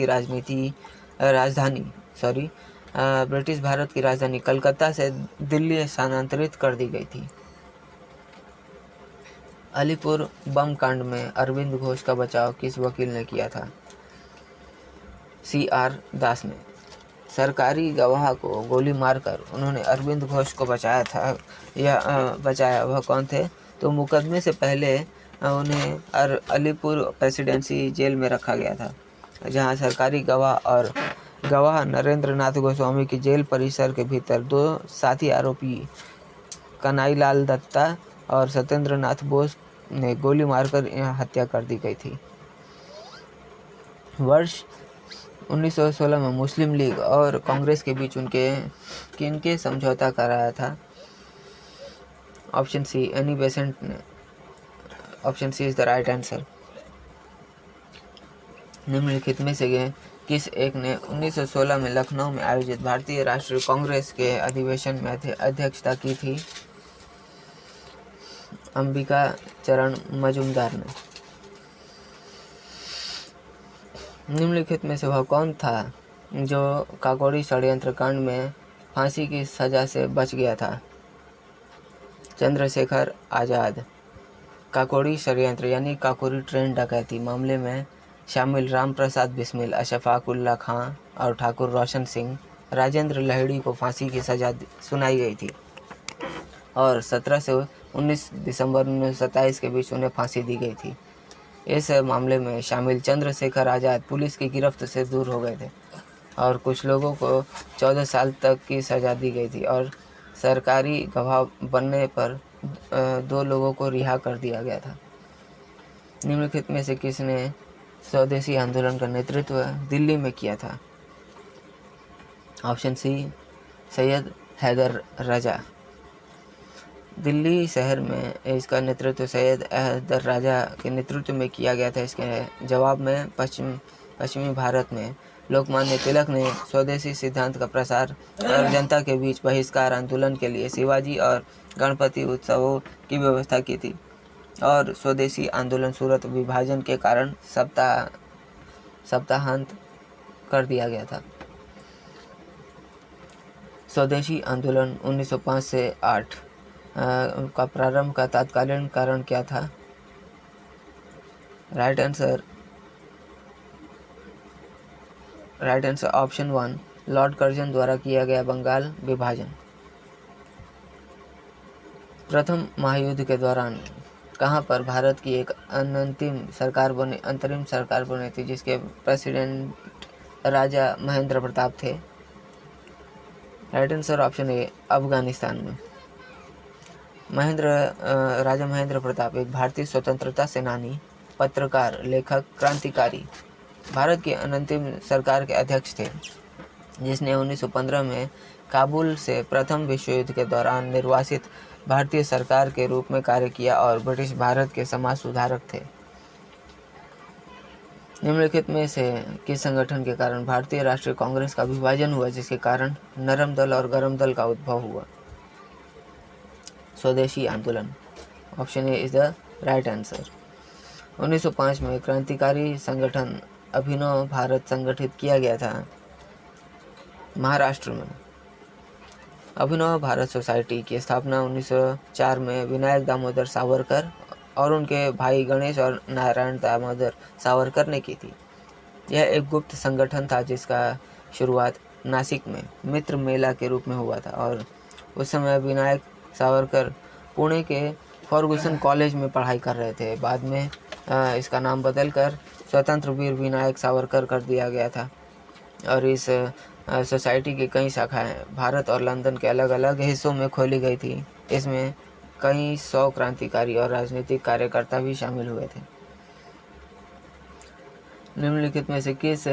की राजधानी कलकत्ता से दिल्ली स्थानांतरित कर दी गई थी। अलीपुर बम कांड में अरविंद घोष का बचाव किस वकील ने किया था? CR दास ने। सरकारी गवाह को गोली मारकर उन्होंने अरविंद घोष को बचाया, वह कौन थे? तो मुकदमे से पहले उन्हें अलीपुर प्रेसिडेंसी जेल में रखा गया था, जहां सरकारी गवाह नरेंद्र नाथ गोस्वामी की जेल परिसर के भीतर दो साथी आरोपी कन्हैयालाल दत्ता और सत्येंद्र नाथ बोस ने गोली मारकर हत्या कर दी गई थी। वर्ष 1916 में मुस्लिम लीग और कांग्रेस के बीच किनके समझौता कराया था? ऑप्शन सी एनी बेसेंट ने। Option C is the right answer. निम्नलिखित में से किस एक ने 1916 में लखनऊ में आयोजित भारतीय राष्ट्रीय कांग्रेस के अधिवेशन में अध्यक्षता की थी? अंबिका चरण मजूमदार ने। निम्नलिखित में से वह कौन था जो काकोरी षड्यंत्र कांड में फांसी की सजा से बच गया था? चंद्रशेखर आज़ाद। काकोरी षड्यंत्र यानी काकोरी ट्रेन डकैती मामले में शामिल राम प्रसाद बिस्मिल, अशफाक उल्ला खां और ठाकुर रोशन सिंह, राजेंद्र लाहिड़ी को फांसी की सजा सुनाई गई थी और 17 से 19 दिसंबर 1927 के बीच उन्हें फांसी दी गई थी। इस मामले में शामिल चंद्रशेखर आज़ाद पुलिस की गिरफ्त से दूर हो गए थे और कुछ लोगों को 14 साल तक की सजा दी गई थी और सरकारी गवाह बनने पर 2 लोगों को रिहा कर दिया गया था। निम्नलिखित में से किसने स्वदेशी आंदोलन का नेतृत्व दिल्ली में किया था? ऑप्शन सी सैयद हैदर रजा। दिल्ली शहर में इसका नेतृत्व सैयद हैदर राजा के नेतृत्व में किया गया था। इसके जवाब में पश्चिमी भारत में लोकमान्य तिलक ने स्वदेशी सिद्धांत का प्रसार और जनता के बीच बहिष्कार आंदोलन के लिए शिवाजी और गणपति उत्सवों की व्यवस्था की थी और स्वदेशी आंदोलन सूरत विभाजन के कारण सप्ताहांत कर दिया गया था। स्वदेशी आंदोलन 1905 से 8 का प्रारंभ का तत्कालीन कारण क्या था? Right answer option 1 Lord Curzon द्वारा किया गया बंगाल विभाजन। प्रथम महायुद्ध के दौरान कहां पर भारत की एक अंतरिम सरकार बनी थी जिसके प्रेसिडेंट राजा महेंद्र प्रताप थे? Right answer option A Afghanistan में। राजा महेंद्र प्रताप एक भारतीय स्वतंत्रता सेनानी, पत्रकार, लेखक, क्रांतिकारी, भारत की अंतिम सरकार के अध्यक्ष थे जिसने 1915 में काबुल से प्रथम विश्व युद्ध के दौरान निर्वासित भारतीय सरकार के रूप में कार्य किया और ब्रिटिश भारत के समाज सुधारक थे। निम्नलिखित में से किस संगठन के कारण भारतीय राष्ट्रीय कांग्रेस का विभाजन हुआ, जिसके कारण नरम दल और गरम दल का उद्भव हुआ? स्वदेशी आंदोलन। Option A is the right answer. 1905 में क्रांतिकारी संगठन अभिनव भारत संगठित किया गया था महाराष्ट्र में। अभिनव भारत सोसाइटी की स्थापना 1904 में विनायक दामोदर सावरकर और उनके भाई गणेश और नारायण दामोदर सावरकर ने की थी। यह एक गुप्त संगठन था जिसका शुरुआत नासिक में मित्र मेला के रूप में हुआ था और उस समय विनायक सावरकर पुणे के फर्गुसन कॉलेज में पढ़ाई कर रहे थे। बाद में इसका नाम बदलकर स्वतंत्र वीर विनायक सावरकर कर दिया गया था और इस सोसाइटी की कई शाखाएं भारत और लंदन के अलग अलग हिस्सों में खोली गई थी। इसमें कई 100 क्रांतिकारी और राजनीतिक कार्यकर्ता भी शामिल हुए थे। निम्नलिखित में से किस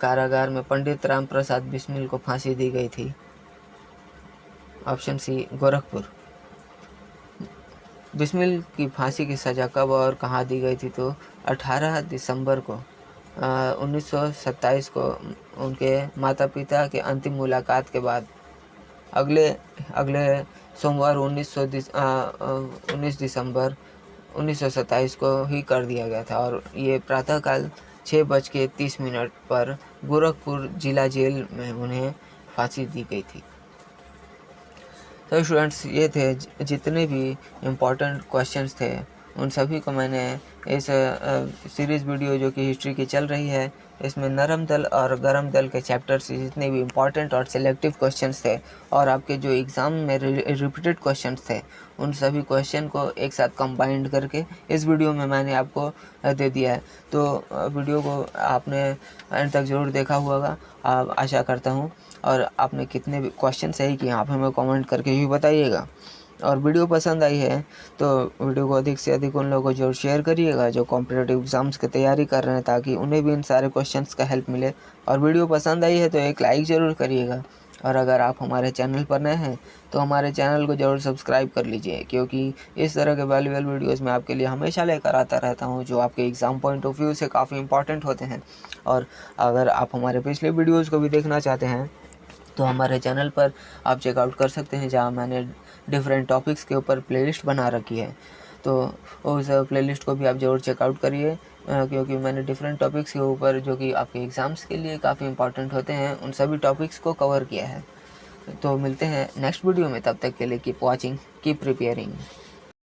कारागार में पंडित राम प्रसाद बिस्मिल को फांसी दी गई थी? Option C Gorakhpur. बिस्मिल की फांसी की सज़ा कब और कहाँ दी गई थी? तो 18 दिसंबर को 1927 को उनके माता पिता के अंतिम मुलाकात के बाद अगले सोमवार 19 दिसंबर 1927 को ही कर दिया गया था और ये प्रातःकाल 6:30 पर गोरखपुर जिला जेल में उन्हें फांसी दी गई थी। तो स्टूडेंट्स, ये थे जितने भी इम्पोर्टेंट क्वेश्चंस थे उन सभी को मैंने इस सीरीज़ वीडियो जो कि हिस्ट्री की चल रही है इसमें नरम दल और गरम दल के चैप्टर से जितने भी इम्पोर्टेंट और सिलेक्टिव क्वेश्चंस थे और आपके जो एग्ज़ाम में रिपीटेड क्वेश्चंस थे उन सभी क्वेश्चन को एक साथ कंबाइंड करके इस वीडियो में मैंने आपको दे दिया है। तो वीडियो को आपने एंड तक ज़रूर देखा होगा, आशा करता हूँ। और आपने कितने भी क्वेश्चन सही किए आप हमें कमेंट करके भी बताइएगा। और वीडियो पसंद आई है तो वीडियो को अधिक से अधिक उन लोगों को जरूर शेयर करिएगा जो कॉम्पिटिटिव एग्ज़ाम्स की तैयारी कर रहे हैं, ताकि उन्हें भी इन सारे क्वेश्चंस का हेल्प मिले। और वीडियो पसंद आई है तो एक लाइक ज़रूर करिएगा। और अगर आप हमारे चैनल पर नए हैं तो हमारे चैनल को ज़रूर सब्सक्राइब कर लीजिए, क्योंकि इस तरह के वैल्यूएबल वीडियोज़ मैं आपके लिए हमेशा लेकर आता रहता हूँ जो आपके एग्ज़ाम पॉइंट ऑफ व्यू से काफ़ी इंपॉर्टेंट होते हैं। और अगर आप हमारे पिछले वीडियोज़ को भी देखना चाहते हैं तो हमारे चैनल पर आप चेकआउट कर सकते हैं, जहां मैंने डिफरेंट टॉपिक्स के ऊपर प्लेलिस्ट बना रखी है। तो उस प्लेलिस्ट को भी आप ज़रूर चेकआउट करिए, क्योंकि मैंने डिफरेंट टॉपिक्स के ऊपर जो कि आपके एग्ज़ाम्स के लिए काफ़ी इंपॉर्टेंट होते हैं उन सभी टॉपिक्स को कवर किया है। तो मिलते हैं नेक्स्ट वीडियो में, तब तक के लिए कीप वॉचिंग, कीप प्रिपेयरिंग।